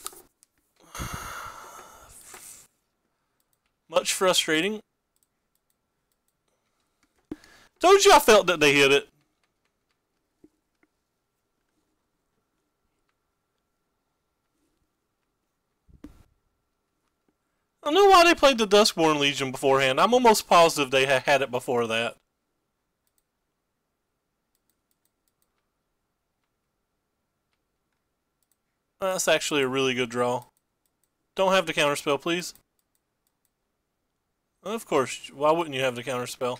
much frustrating. Told you I felt that they hit it. I know why they played the Duskborn Legion beforehand. I'm almost positive they had it before that. That's actually a really good draw. Don't have the counterspell, please. Of course. Why wouldn't you have the counterspell?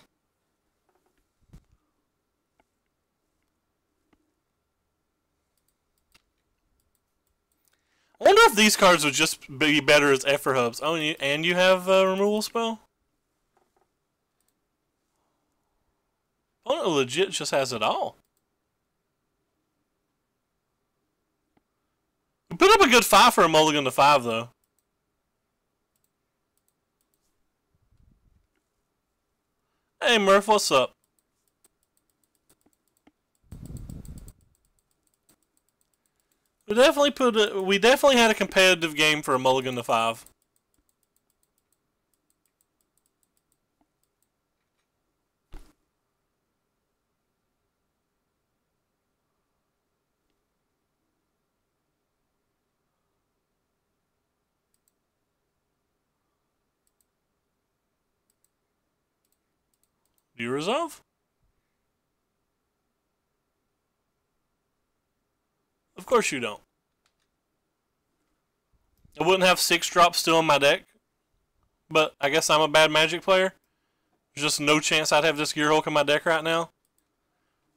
I wonder if these cards would just be better as Effer Hubs. Oh, and you have a removal spell? Opponent legit just has it all. We put up a good 5 for a mulligan to 5, though. Hey, Murph, what's up? We definitely had a competitive game for a mulligan to 5. Do you resolve? Of course you don't. I wouldn't have 6 drops still in my deck, but I guess I'm a bad Magic player. There's just no chance I'd have this Gearhulk in my deck right now.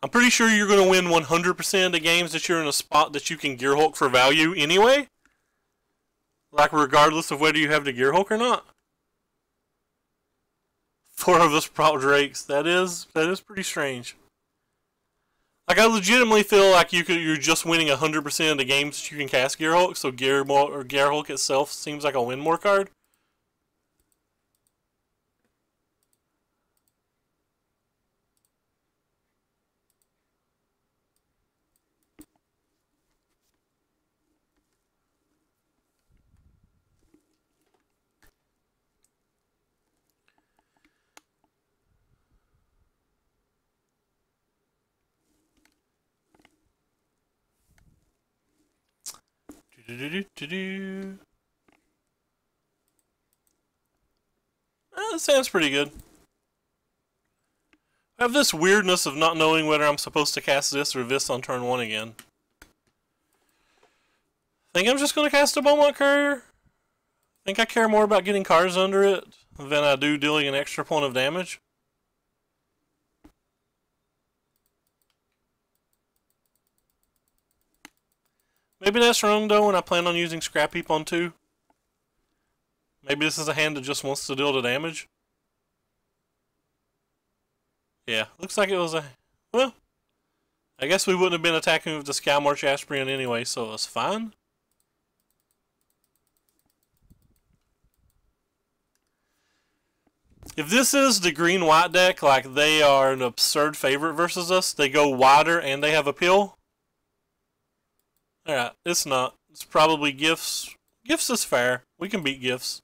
I'm pretty sure you're going to win 100% of the games that you're in a spot that you can Gearhulk for value anyway. Like, regardless of whether you have the Gearhulk or not. 4 of us brought Drakes. That is pretty strange. Like, I legitimately feel like you're just winning 100% of the games that you can cast Gearhulk, so Gearhulk itself seems like a win more card. That sounds pretty good. I have this weirdness of not knowing whether I'm supposed to cast this or this on turn 1 again. Think I'm just going to cast a Beaumont Courier? Think I care more about getting cards under it than I do dealing an extra point of damage? Maybe that's wrong though, and I plan on using Scrap Heap on 2. Maybe this is a hand that just wants to deal the damage. Yeah, looks like it was a... Well, I guess we wouldn't have been attacking with the Skymarch Aspirin anyway, so it's fine. If this is the green-white deck, like they are an absurd favorite versus us, they go wider and they have appeal. Alright, it's not. It's probably Gifts. Gifts is fair. We can beat Gifts.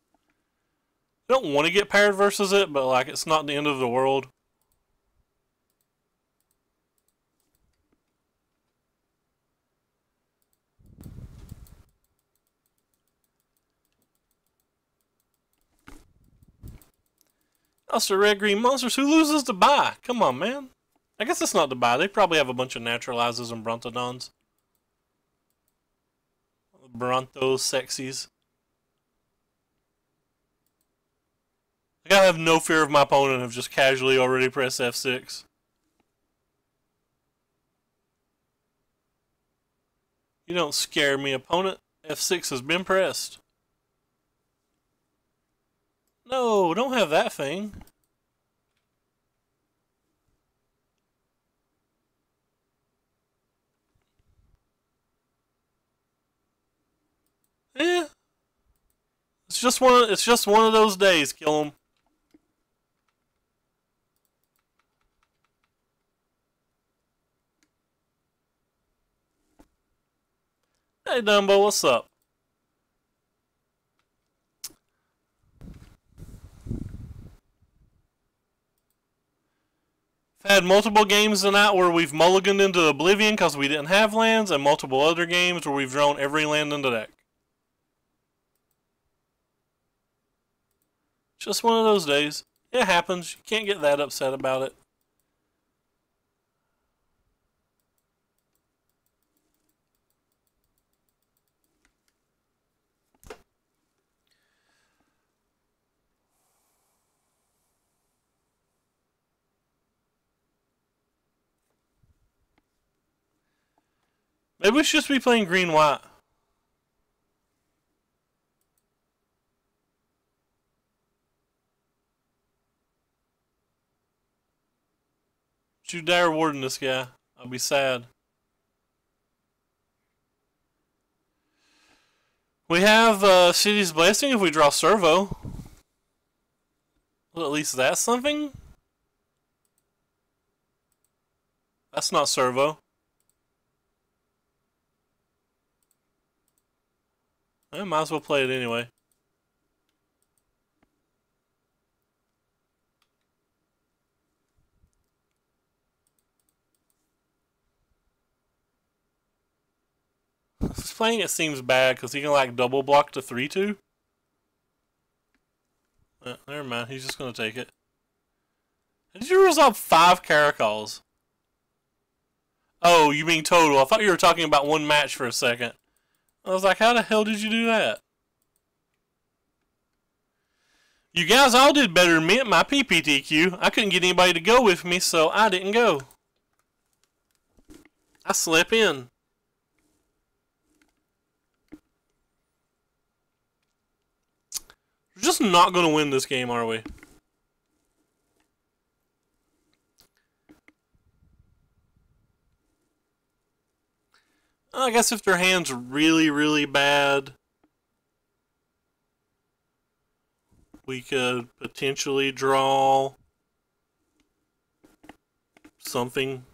I don't want to get paired versus it, but like it's not the end of the world. Also, red green monsters. Who loses to buy? Come on, man. I guess it's not to buy. They probably have a bunch of naturalizers and Brontodons. Bronto sexies. Like, I have no fear of my opponent and have just casually already pressed F6. You don't scare me, opponent. F6 has been pressed. No, don't have that thing. Eh. It's just one of those days, kill him. Hey Dumbo, what's up? I've had multiple games tonight where we've mulliganed into Oblivion because we didn't have lands, and multiple other games where we've drawn every land in the deck. Just one of those days. It happens. You can't get that upset about it. Maybe we should just be playing green-white. Don't you dare warden this guy. I'll be sad. We have City's Blessing if we draw Servo. Well, at least that's something. That's not Servo. I might as well play it anyway. Playing it seems bad because he can like double block the 3/2. Never mind, he's just gonna take it. Did you resolve 5 Caracals? Oh, you mean total? I thought you were talking about one match for a second. I was like, how the hell did you do that? You guys all did better than me at my PPTQ. I couldn't get anybody to go with me, so I didn't go. I slept in. We're just not going to win this game, are we? I guess if their hand's really, really bad, we could potentially draw something.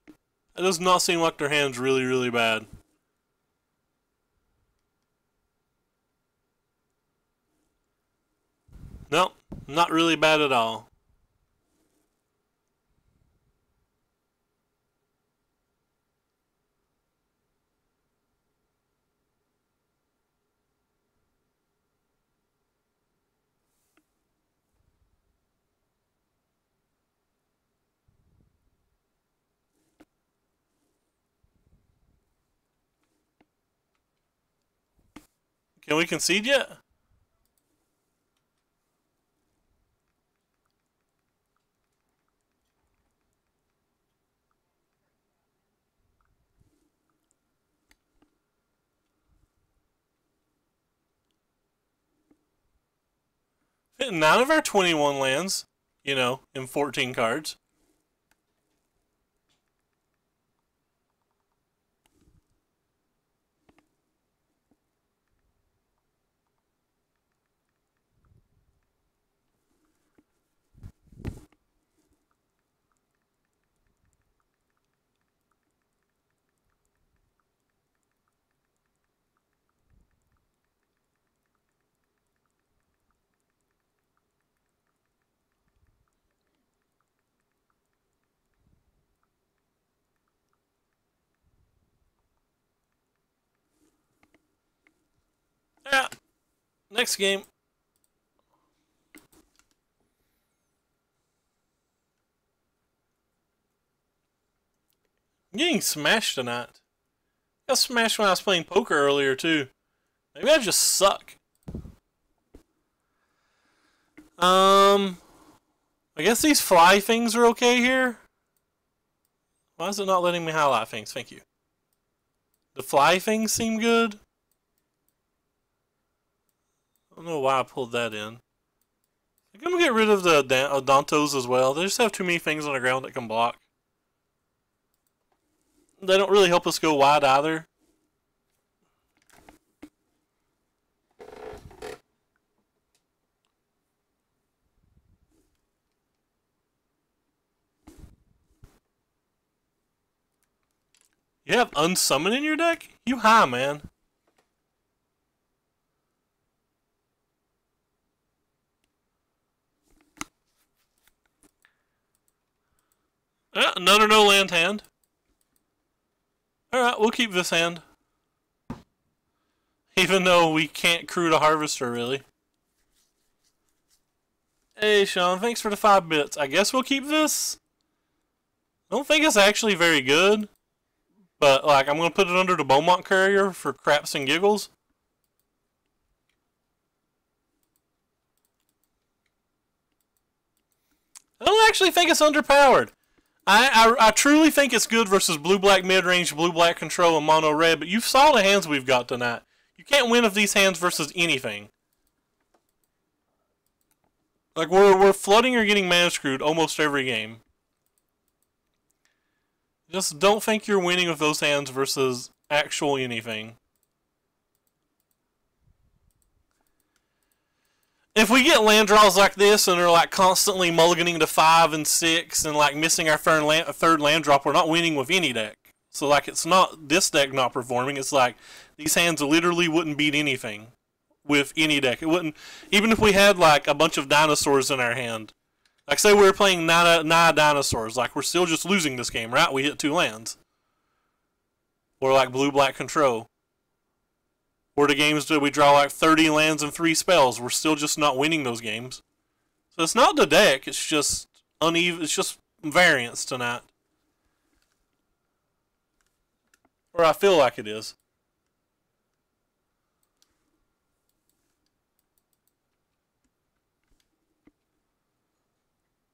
It does not seem like their hand's really, really bad. Nope, not really bad at all. Can we concede yet? Fit 9 of our 21 lands, you know, in 14 cards. Yeah. Next game. I'm getting smashed tonight. I got smashed when I was playing poker earlier too. Maybe I just suck. I guess these fly things are okay here. Why is it not letting me highlight things? Thank you. The fly things seem good. I don't know why I pulled that in. I'm gonna get rid of the Odontos as well. They just have too many things on the ground that can block. They don't really help us go wide either. You have Unsummon in your deck? You high, man. Another no land hand. Alright, we'll keep this hand. Even though we can't crew the Harvester, really. Hey, Sean, thanks for the 5 bits. I guess we'll keep this. I don't think it's actually very good. But, like, I'm going to put it under the Beaumont Courier for craps and giggles. I don't actually think it's underpowered. I truly think it's good versus blue-black mid-range, blue-black control, and mono-red, but you saw the hands we've got tonight. You can't win with these hands versus anything. Like, we're flooding or getting mana screwed almost every game. Just don't think you're winning with those hands versus actual anything. If we get land draws like this and are like constantly mulliganing to 5 and 6 and like missing our third land drop, we're not winning with any deck. So like it's not this deck not performing, it's like these hands literally wouldn't beat anything with any deck. It wouldn't, even if we had like a bunch of dinosaurs in our hand. Like say we were playing nine dinosaurs, like we're still just losing this game, right? We hit 2 lands. Or like blue-black control. Or the games that we draw like 30 lands and 3 spells, we're still just not winning those games. So it's not the deck, it's just uneven, it's just variance tonight. Or I feel like it is.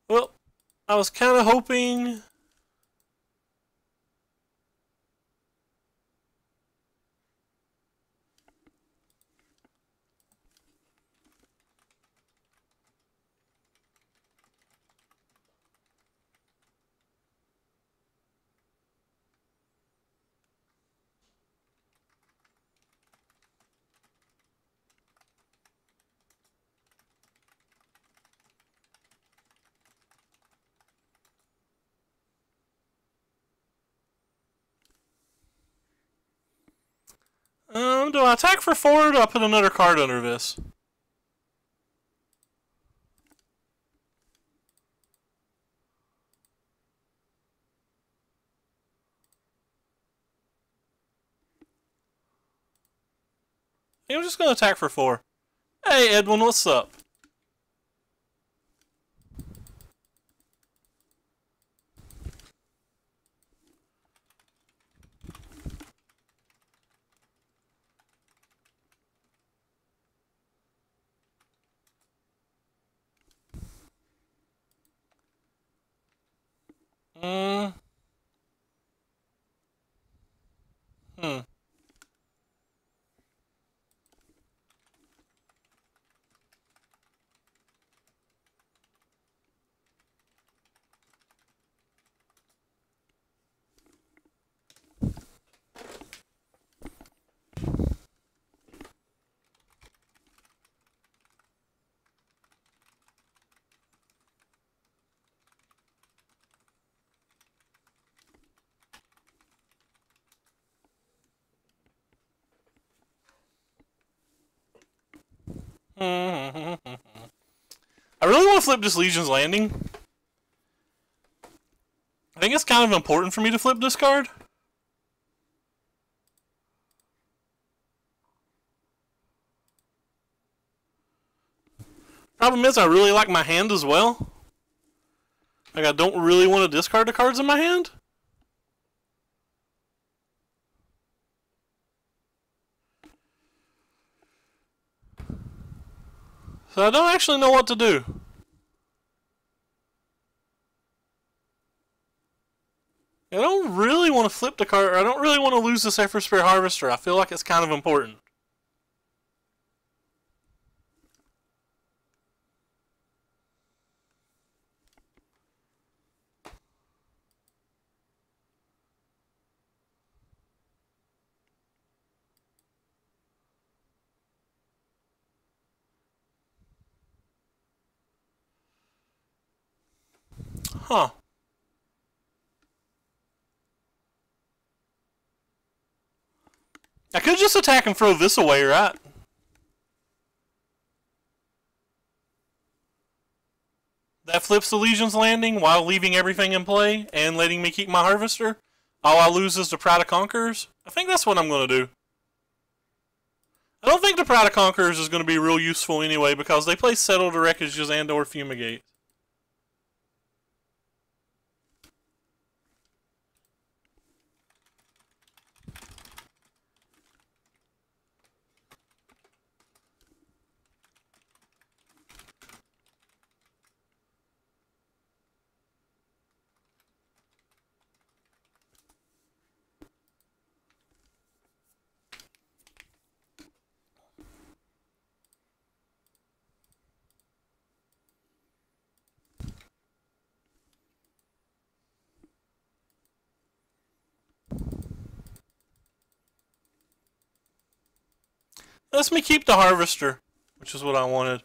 Well, I was kind of hoping... do I attack for 4 or do I put another card under this? I think I'm just going to attack for 4. Hey Edwin, what's up? Hmm. I really want to flip this Legion's Landing. I think it's kind of important for me to flip this card. Problem is, I really like my hand as well. Like, I don't really want to discard the cards in my hand. So I don't actually know what to do. I don't really want to flip the card. I don't really want to lose this Effort Spirit Harvester. I feel like it's kind of important. Huh. I could just attack and throw this away, right? That flips the Legion's Landing while leaving everything in play and letting me keep my Harvester. All I lose is the Pride of Conquerors. I think that's what I'm going to do. I don't think the Pride of Conquerors is going to be real useful anyway because they play Settle the Wreckages and or Fumigate. Lets me keep the harvester, which is what I wanted.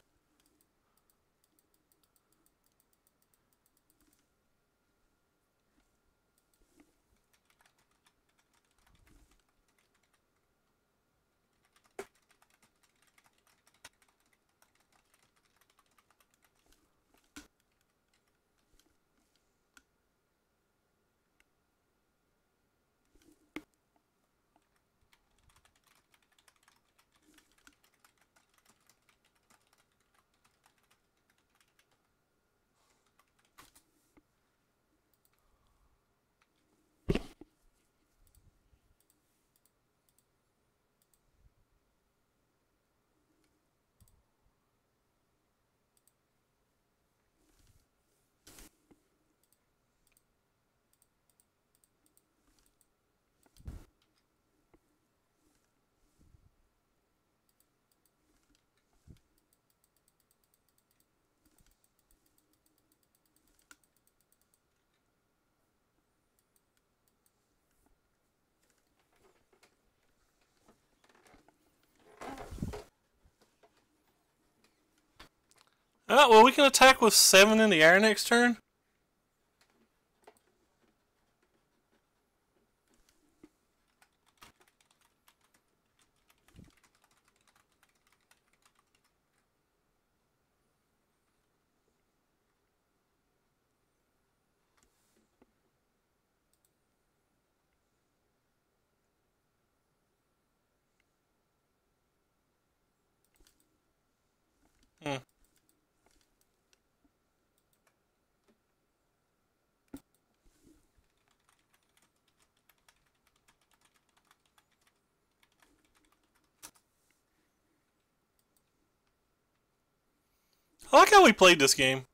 Alright, well, we can attack with 7 in the air next turn. Hmm. I like how we played this game.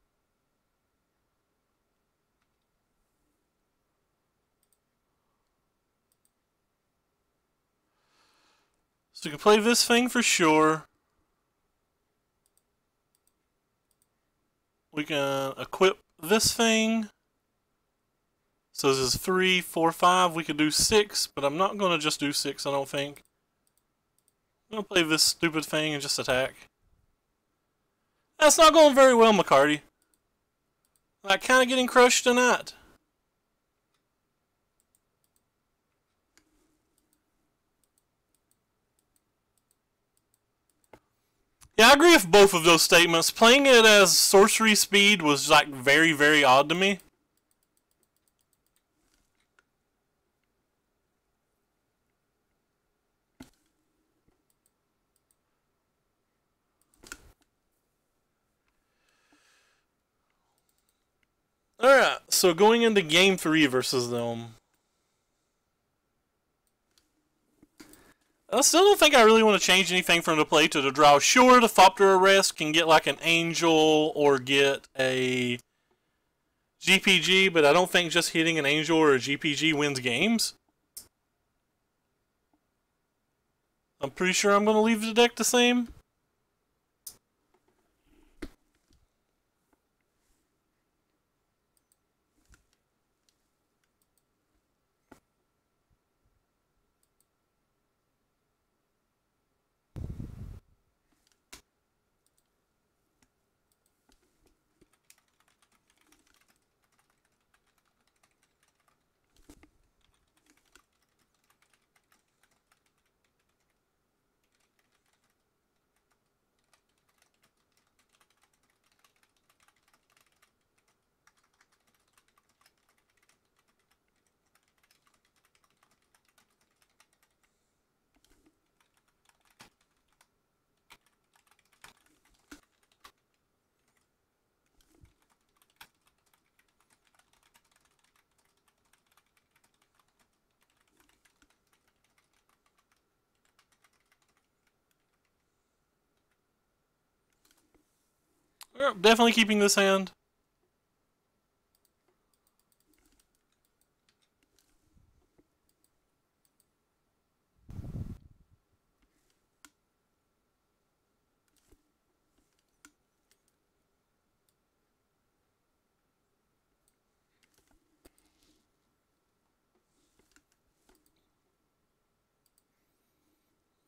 So we can play this thing for sure. We can equip this thing. So this is 3, 4, 5. We could do 6, but I'm not going to just do 6, I don't think. I'm going to play this stupid thing and just attack. That's not going very well, McCarty. Like, kind of getting crushed tonight. Yeah, I agree with both of those statements. Playing it as sorcery speed was, like, very, very odd to me. Alright, so going into game 3 versus them. I still don't think I really want to change anything from the play to the draw. Sure, the Thopter Arrest can get like an Angel or get a GPG, but I don't think just hitting an Angel or a GPG wins games. I'm pretty sure I'm going to leave the deck the same. Definitely keeping this hand.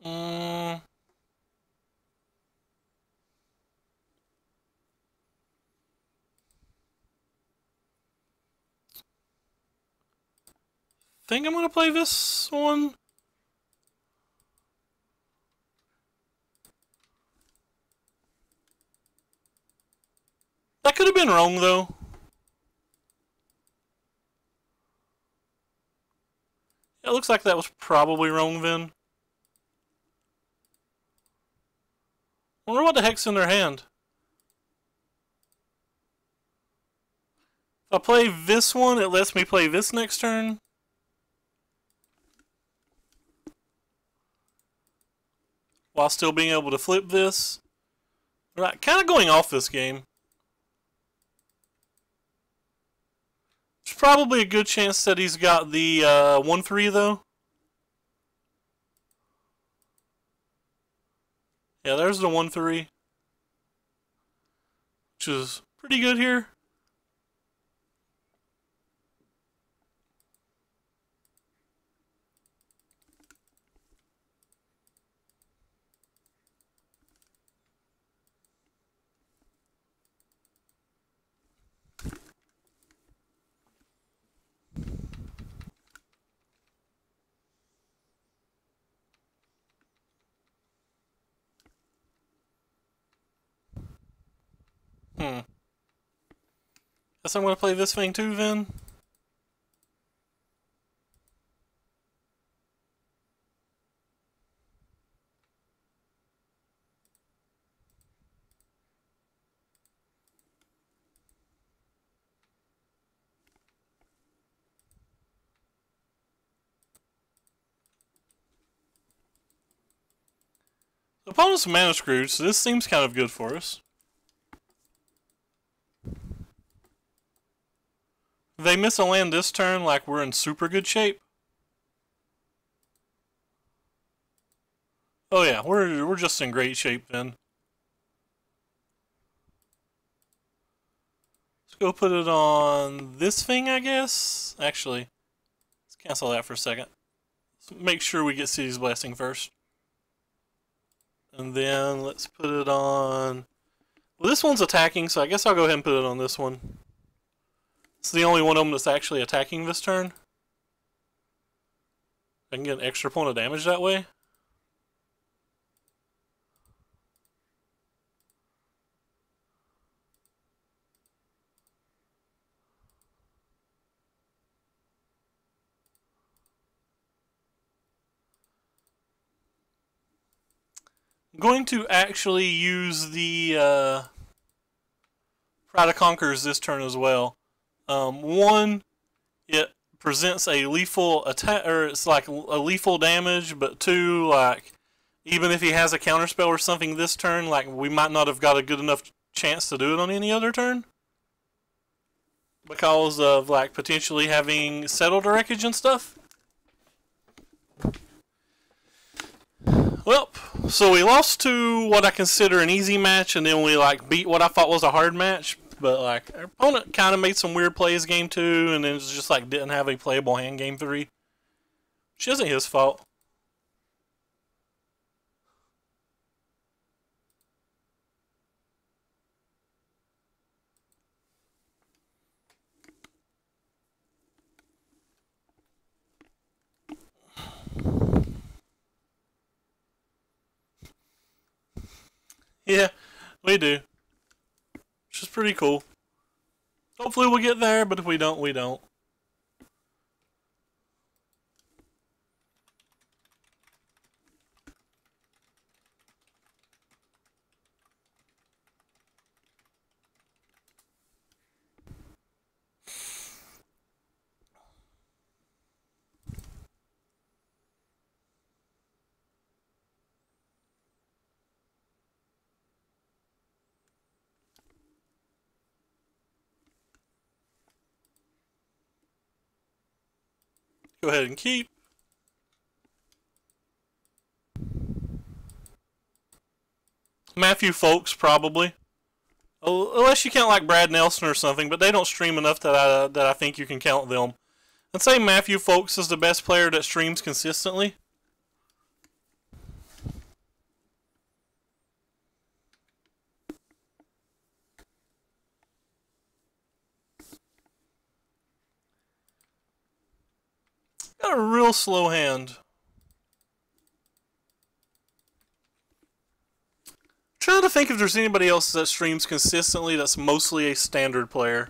Mm. think I'm gonna play this one. That could have been wrong though. It looks like that was probably wrong then. I wonder what the heck's in their hand. If I play this one, it lets me play this next turn. While still being able to flip this. Right, kind of going off this game. There's probably a good chance that he's got the 1-3 though. Yeah, there's the 1-3. Which is pretty good here. Guess I'm going to play this thing too then. The opponent's mana screwed, so this seems kind of good for us. If they miss a land this turn, like we're in super good shape. Oh yeah, we're just in great shape then. Let's go put it on this thing, I guess. Actually, let's cancel that for a second. Let's make sure we get City's Blessing first. And then let's put it on... Well, this one's attacking, so I guess I'll go ahead and put it on this one. It's the only one of them that's actually attacking this turn. I can get an extra point of damage that way. I'm going to actually use the Pride of Conquerors this turn as well. One, it presents a lethal attack, or it's like a lethal damage, but two, like, even if he has a counterspell or something this turn, like, we might not have got a good enough chance to do it on any other turn. Because of, like, potentially having settled wreckage and stuff. Well, so we lost to what I consider an easy match, and then we, like, beat what I thought was a hard match. But, like, our opponent kind of made some weird plays game 2, and then it was just, like, didn't have a playable hand game 3. Which isn't his fault. Yeah, we do. Which is pretty cool. Hopefully we'll get there, but if we don't, we don't. Go ahead and keep. Matthew Folks, probably. Unless you count like Brad Nelson or something, but they don't stream enough that I think you can count them. I'd say Matthew Folks is the best player that streams consistently. Got a real slow hand. Trying to think if there's anybody else that streams consistently that's mostly a standard player.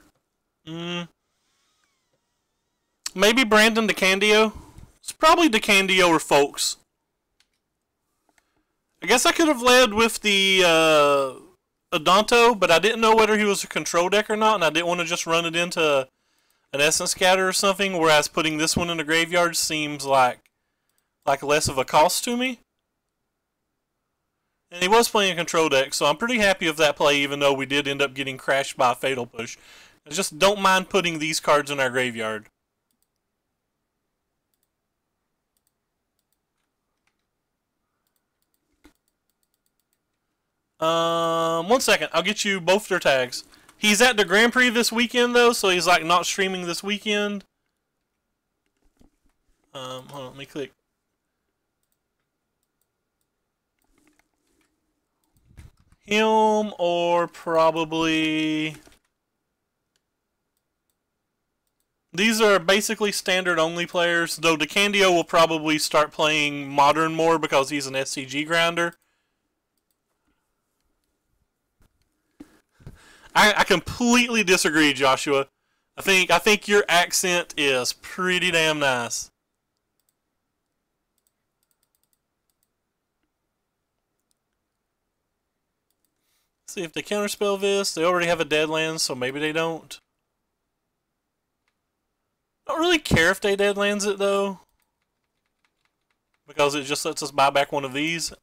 Maybe Brandon DeCandio? It's probably DeCandio or Folks. I guess I could have led with the Adonto, but I didn't know whether he was a control deck or not, and I didn't want to just run it into an Essence Scatter or something, whereas putting this one in the graveyard seems like less of a cost to me. And he was playing a control deck, so I'm pretty happy with that play, even though we did end up getting crashed by a Fatal Push. I just don't mind putting these cards in our graveyard. One second. I'll get you both their tags. He's at the Grand Prix this weekend, though, so he's like not streaming this weekend. Hold on, let me click. Him or probably... These are basically standard only players, though DeCandio will probably start playing Modern more because he's an SCG grinder. I completely disagree, Joshua. I think your accent is pretty damn nice. See if they counterspell this. They already have a Deadlands, so maybe they don't. Don't really care if they Deadlands it, though, because it just lets us buy back one of these.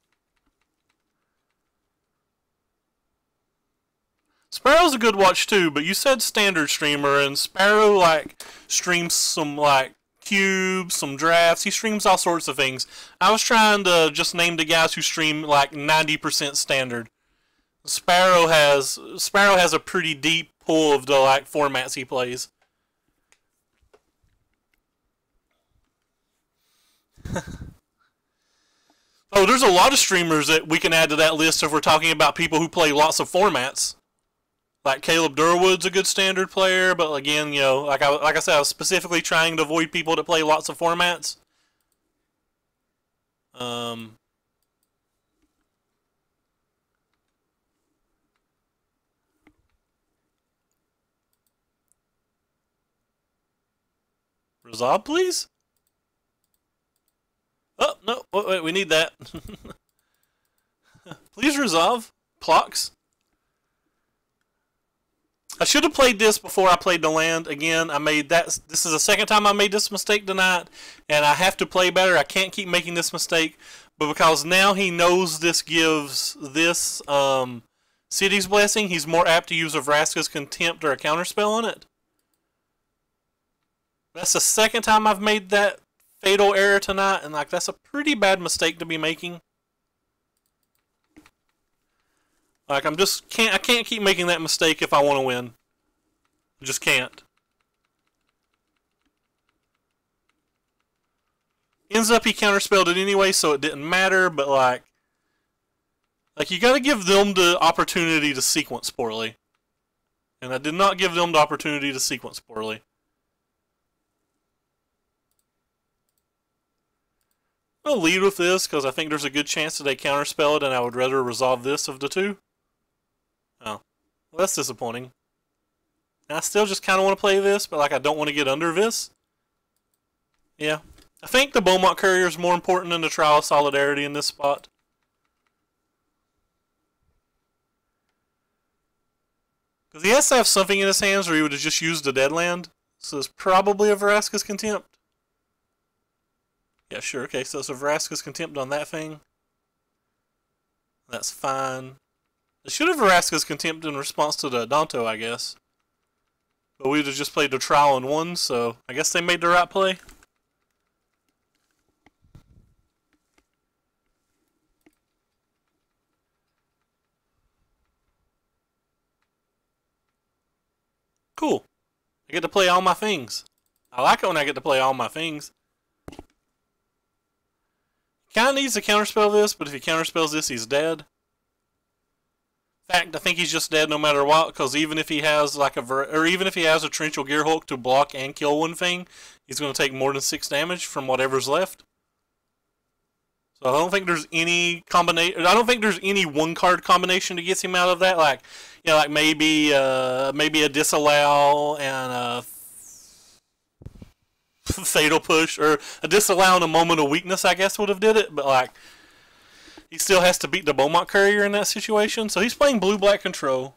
Sparrow's a good watch too, but you said standard streamer, and Sparrow like streams some like cubes, some drafts. He streams all sorts of things. I was trying to just name the guys who stream like 90% standard. Sparrow has a pretty deep pool of the like formats he plays. Oh, there's a lot of streamers that we can add to that list if we're talking about people who play lots of formats. Like Caleb Durwood's a good standard player, but again, you know, like I said, I was specifically trying to avoid people that play lots of formats. Resolve, please? Oh, no, wait, we need that. Please resolve. Plox. I should have played this before I played the land. Again, I made that. This is the second time I made this mistake tonight, and I have to play better. I can't keep making this mistake, but because now he knows this gives this City's Blessing, he's more apt to use a Vraska's Contempt or a Counterspell on it. That's the second time I've made that fatal error tonight, and like that's a pretty bad mistake to be making. Like I can't keep making that mistake if I want to win. I just can't. Ends up he counterspelled it anyway, so it didn't matter, but like you gotta give them the opportunity to sequence poorly. And I did not give them the opportunity to sequence poorly. I'll lead with this because I think there's a good chance that they counterspell it, and I would rather resolve this of the two. Oh, well, that's disappointing. And I still just kind of want to play this, but like I don't want to get under this. Yeah, I think the Beaumont Courier is more important than the Trial of Solidarity in this spot. Because he has to have something in his hands, or he would have just used the Deadland. So it's probably a Vraska's Contempt. Yeah, sure. Okay, so it's a Vraska's Contempt on that thing. That's fine. It should have Vraska's Contempt in response to the Adonto, I guess. But we would have just played the Trial and won, so I guess they made the right play. Cool. I get to play all my things. I like it when I get to play all my things. Kind of needs to counterspell this, but if he counterspells this, he's dead. In fact, I think he's just dead no matter what, because even if he has like even if he has a torrential gear hook to block and kill one thing, he's going to take more than 6 damage from whatever's left. So I don't think there's any combination. I don't think there's any one card combination that gets him out of that. Like, you know, like maybe a disallow and a fatal push, or a disallow and a moment of weakness, I guess would have did it. But like, he still has to beat the Beaumont Courier in that situation. So he's playing blue-black control,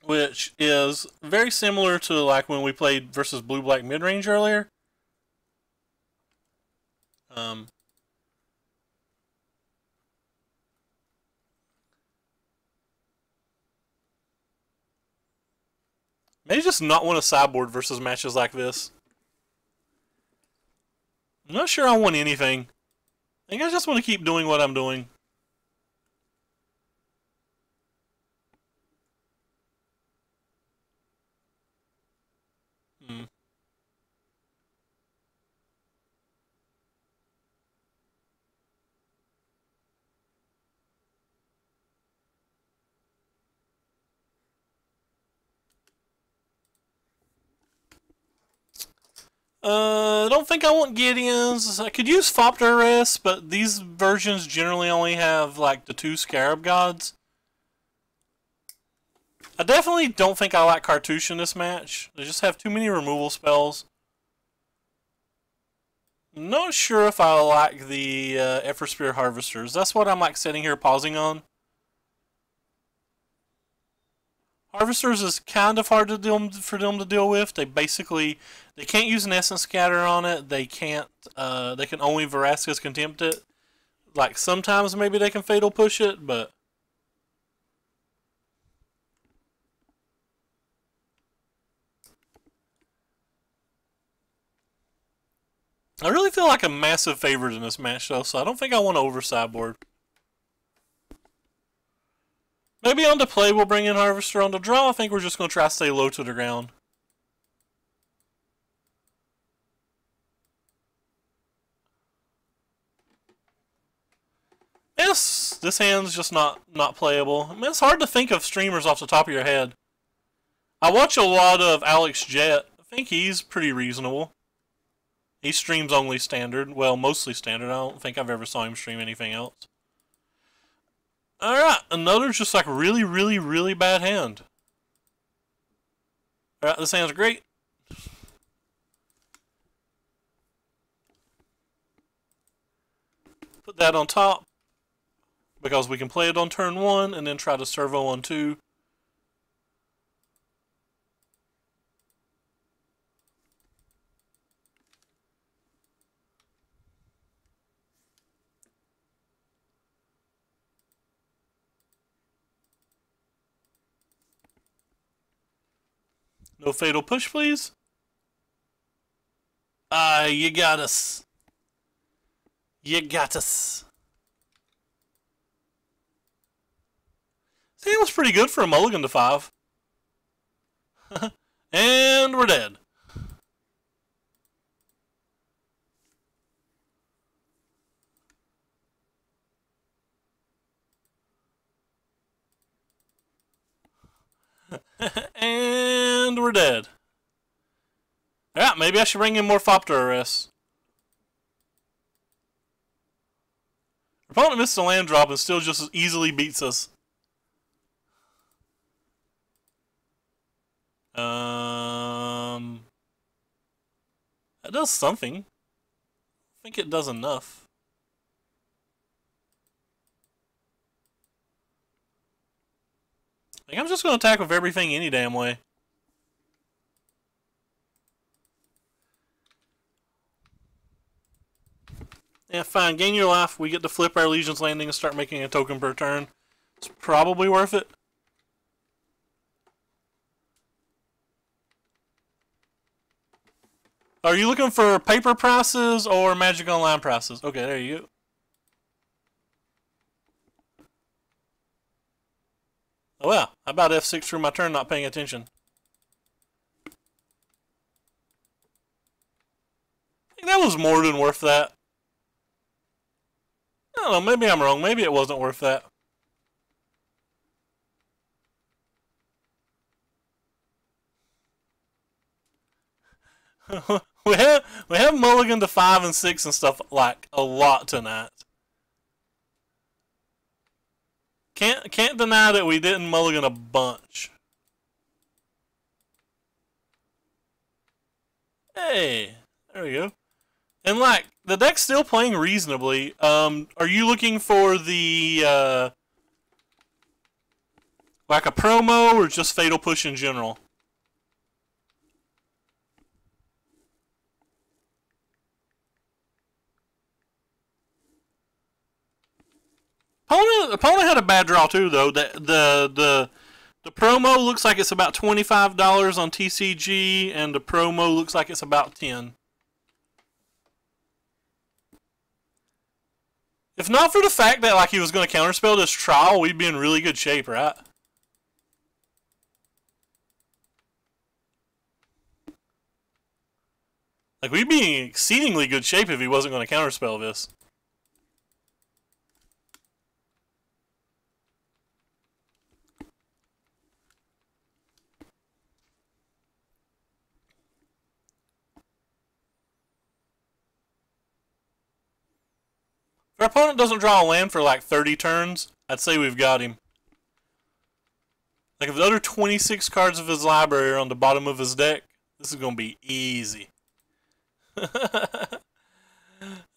which is very similar to like when we played versus blue-black mid-range earlier. Maybe just not want a sideboard versus matches like this. I'm not sure I want anything. I think I just want to keep doing what I'm doing. I don't think I want Gideons. I could use Fopter Arrest, but these versions generally only have like the 2 Scarab Gods. I definitely don't think I like Cartouche in this match. They just have too many removal spells. I'm not sure if I like the Effort Spear Harvesters. That's what I'm like sitting here pausing on. Harvesters is kind of hard for them to deal with. They can't use an Essence Scatter on it. They can't. They can only Vraska's Contempt it. Like sometimes maybe they can Fatal Push it, but I really feel like a massive favorite in this match though, so I don't think I want to over sideboard. Maybe on the play we'll bring in Harvester. On the draw, I think we're just going to try to stay low to the ground. Yes, this hand's just not playable. I mean, it's hard to think of streamers off the top of your head. I watch a lot of Alex Jet. I think he's pretty reasonable. He streams only standard. Well, mostly standard. I don't think I've ever saw him stream anything else. Alright, another just like really, really, really bad hand. Alright, this hand's great. Put that on top, because we can play it on turn 1 and then try to servo on 2. No Fatal Push, please. You got us. You got us. See, it was pretty good for a mulligan to 5. And we're dead. And we're dead. Yeah, maybe I should bring in more Fopter Arrests. Opponent missed a land drop and still just as easily beats us. That does something. I think it does enough. I think I'm just going to attack with everything any damn way. Yeah, fine. Gain your life. We get to flip our Legion's Landing and start making a token per turn. It's probably worth it. Are you looking for paper prices or Magic Online prices? Okay, there you go. Oh well, how about F6 through my turn not paying attention? I think that was more than worth that. I don't know, maybe I'm wrong. Maybe it wasn't worth that. we have mulligan to 5 and 6 and stuff like a lot tonight. Can't deny that we didn't mulligan a bunch. Hey, there we go. And like the deck's still playing reasonably. Are you looking for the like a promo or just Fatal Push in general? Opponent had a bad draw too, though. The promo looks like it's about $25 on TCG, and the promo looks like it's about $10. If not for the fact that like he was going to counterspell this trial, we'd be in really good shape, right? Like we'd be in exceedingly good shape if he wasn't going to counterspell this. If our opponent doesn't draw a land for like 30 turns, I'd say we've got him. Like if the other 26 cards of his library are on the bottom of his deck, this is going to be easy.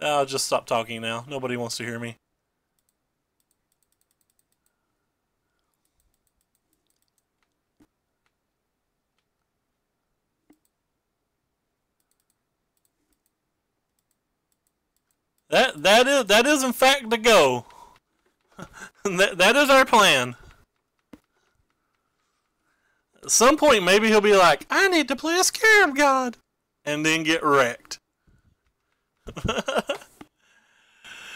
I'll just stop talking now. Nobody wants to hear me. That is in fact the go. that is our plan. At some point, maybe he'll be like, "I need to play a Scarab God," and then get wrecked.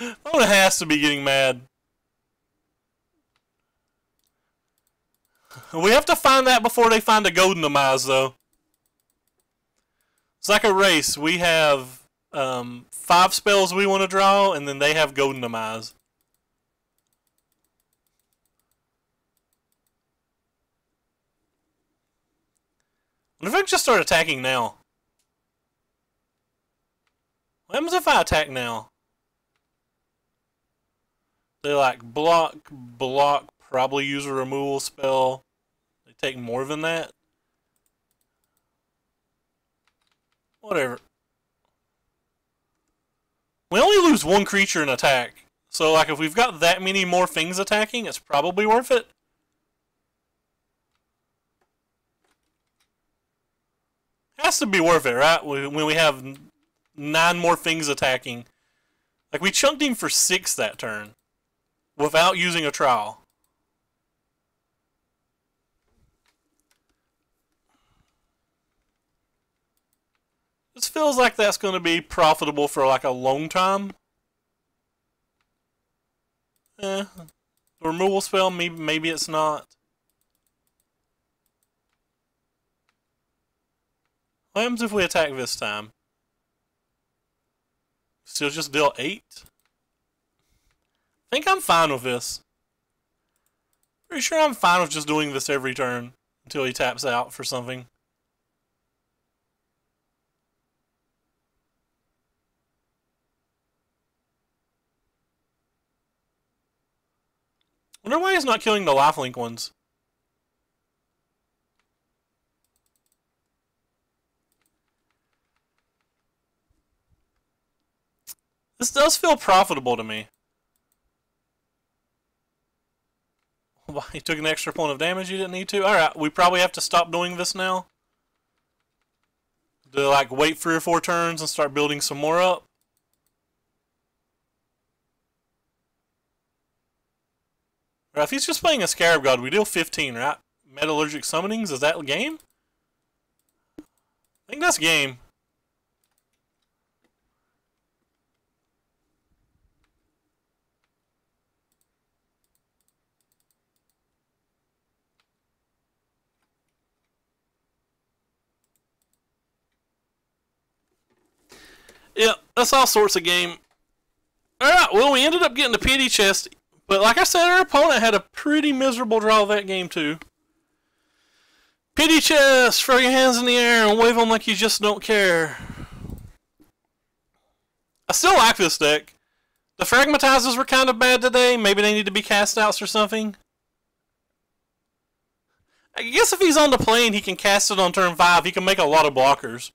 Mona has to be getting mad. We have to find that before they find a Golden Demise, though. It's like a race. We have 5 spells we want to draw, and then they have Golden Demise. What if I just start attacking now? What happens if I attack now? They like block, probably use a removal spell. They take more than that. Whatever. We only lose 1 creature in attack. So like if we've got that many more things attacking, it's probably worth it. Has to be worth it, right? When we have 9 more things attacking. Like we chunked him for 6 that turn. Without using a trial. This feels like that's going to be profitable for like a long time. The removal spell, maybe it's not. What happens if we attack this time? Still just deal 8? I think I'm fine with this. Pretty sure I'm fine with just doing this every turn until he taps out for something. Wonder why he's not killing the lifelink ones. This does feel profitable to me. He took an extra point of damage you didn't need to? Alright, we probably have to stop doing this now. To like wait 3 or 4 turns and start building some more up. Right, if he's just playing a Scarab God, we deal 15, right? Metallurgic Summonings, is that game? I think that's game. Yeah, that's all sorts of game. Alright, well, we ended up getting the pity chest. But like I said, our opponent had a pretty miserable draw that game, too. Pity chest! Throw your hands in the air and wave them like you just don't care. I still like this deck. The Fragmatizers were kind of bad today. Maybe they need to be cast outs or something. I guess if he's on the plane, he can cast it on turn 5. He can make a lot of blockers.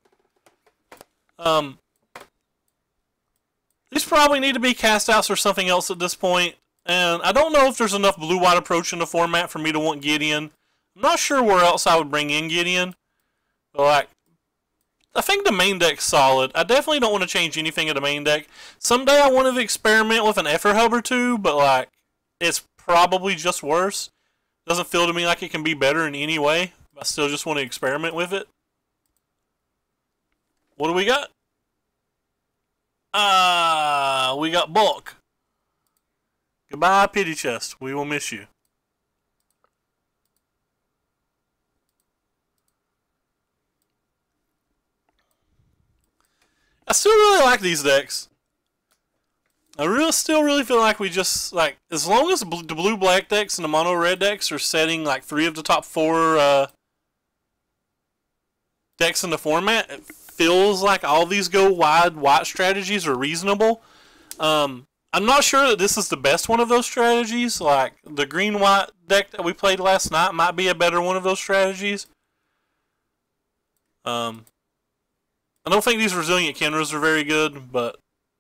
These probably need to be cast outs or something else at this point. And I don't know if there's enough blue-white approach in the format for me to want Gideon. I'm not sure where else I would bring in Gideon. But, like, I think the main deck's solid. I definitely don't want to change anything in the main deck. Someday I want to experiment with an Effer Hub or two, but, like, it's probably just worse. Doesn't feel to me like it can be better in any way. I still just want to experiment with it. What do we got? We got Bulk. Goodbye, Pity Chest. We will miss you. I still really like these decks. I still really feel like we just, like, as long as the blue-black decks and the mono-red decks are setting, like, 3 of the top 4 decks in the format, it feels like all these go wide white strategies are reasonable. I'm not sure that this is the best one of those strategies. Like, the green-white deck that we played last night might be a better one of those strategies. I don't think these Resilient Kenras are very good, but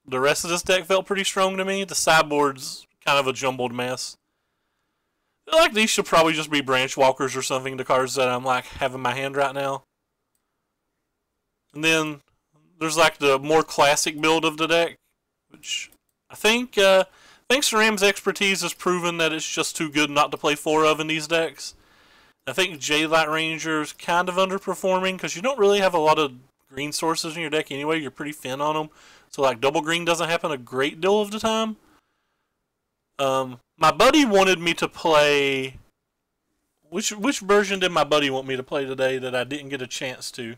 the rest of this deck felt pretty strong to me. The sideboard's kind of a jumbled mess. I feel like these should probably just be Branch Walkers or something, the cards that I'm, like, have in my hand right now. And then there's, like, the more classic build of the deck, which I think, thanks to Ram's expertise, has proven that it's just too good not to play 4 of in these decks. I think Jadelight Ranger's kind of underperforming because you don't really have a lot of green sources in your deck anyway. You're pretty thin on them. So, like, double green doesn't happen a great deal of the time. My buddy wanted me to play... Which version did my buddy want me to play today that I didn't get a chance to?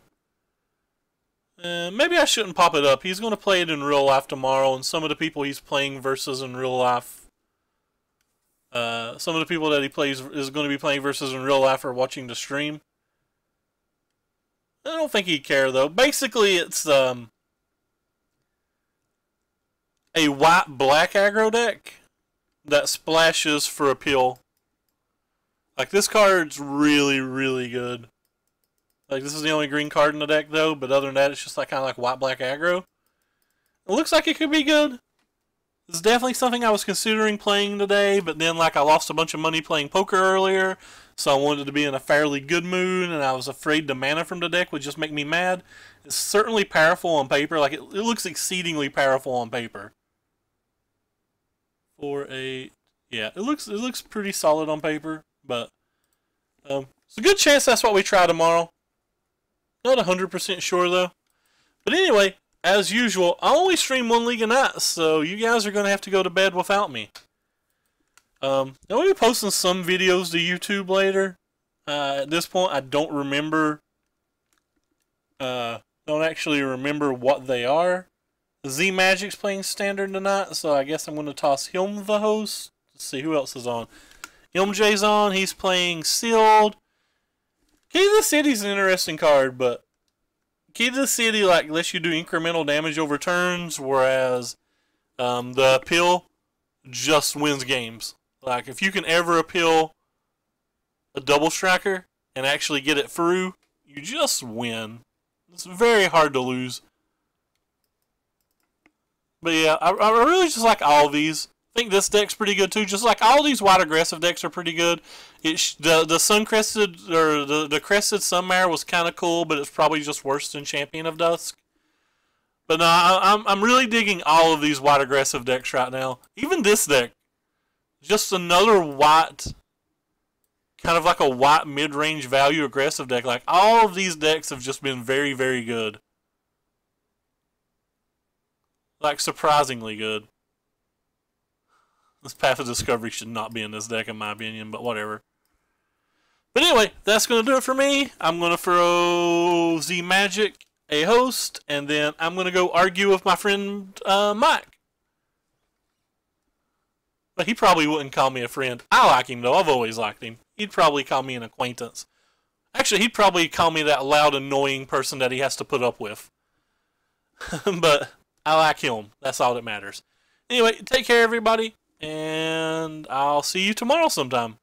Maybe I shouldn't pop it up. He's going to play it in real life tomorrow, and some of the people he's playing versus in real life... some of the people that he plays is going to be playing versus in real life are watching the stream. I don't think he'd care, though. Basically, it's a white-black aggro deck that splashes for appeal. Like, this card's really, really good. Like, this is the only green card in the deck, though, but other than that, it's just like kind of like white-black aggro. It looks like it could be good. It's definitely something I was considering playing today, but then, like, I lost a bunch of money playing poker earlier, so I wanted to be in a fairly good mood, and I was afraid the mana from the deck would just make me mad. It's certainly powerful on paper. Like, it looks exceedingly powerful on paper. Yeah, it looks pretty solid on paper, but it's a good chance that's what we try tomorrow. Not 100% sure, though. But anyway, as usual, I only stream 1 league a night, so you guys are going to have to go to bed without me. I'll be posting some videos to YouTube later. At this point, I don't remember. Don't actually remember what they are. Z Magic's playing Standard tonight, so I guess I'm going to toss him the host. Let's see who else is on. MJ's on. He's playing Sealed. Key to the City's an interesting card, but Key to the City, like, lets you do incremental damage over turns, whereas the appeal just wins games. Like, if you can ever appeal a double striker and actually get it through, you just win. It's very hard to lose. But yeah, I really just like all of these. I think this deck's pretty good too. Just like all these white aggressive decks are pretty good. The Suncrested or the Crested Sunmare was kind of cool, but it's probably just worse than Champion of Dusk. But no, I'm really digging all of these white aggressive decks right now. Even this deck, just another white, kind of like a white mid-range value aggressive deck. Like, all of these decks have just been very, very good. Like, surprisingly good. This Path of Discovery should not be in this deck, in my opinion, but whatever. But anyway, that's going to do it for me. I'm going to throw Z Magic a host, and then I'm going to go argue with my friend Mike. But he probably wouldn't call me a friend. I like him, though. I've always liked him. He'd probably call me an acquaintance. Actually, he'd probably call me that loud, annoying person that he has to put up with. But I like him. That's all that matters. Anyway, take care, everybody, and I'll see you tomorrow sometime.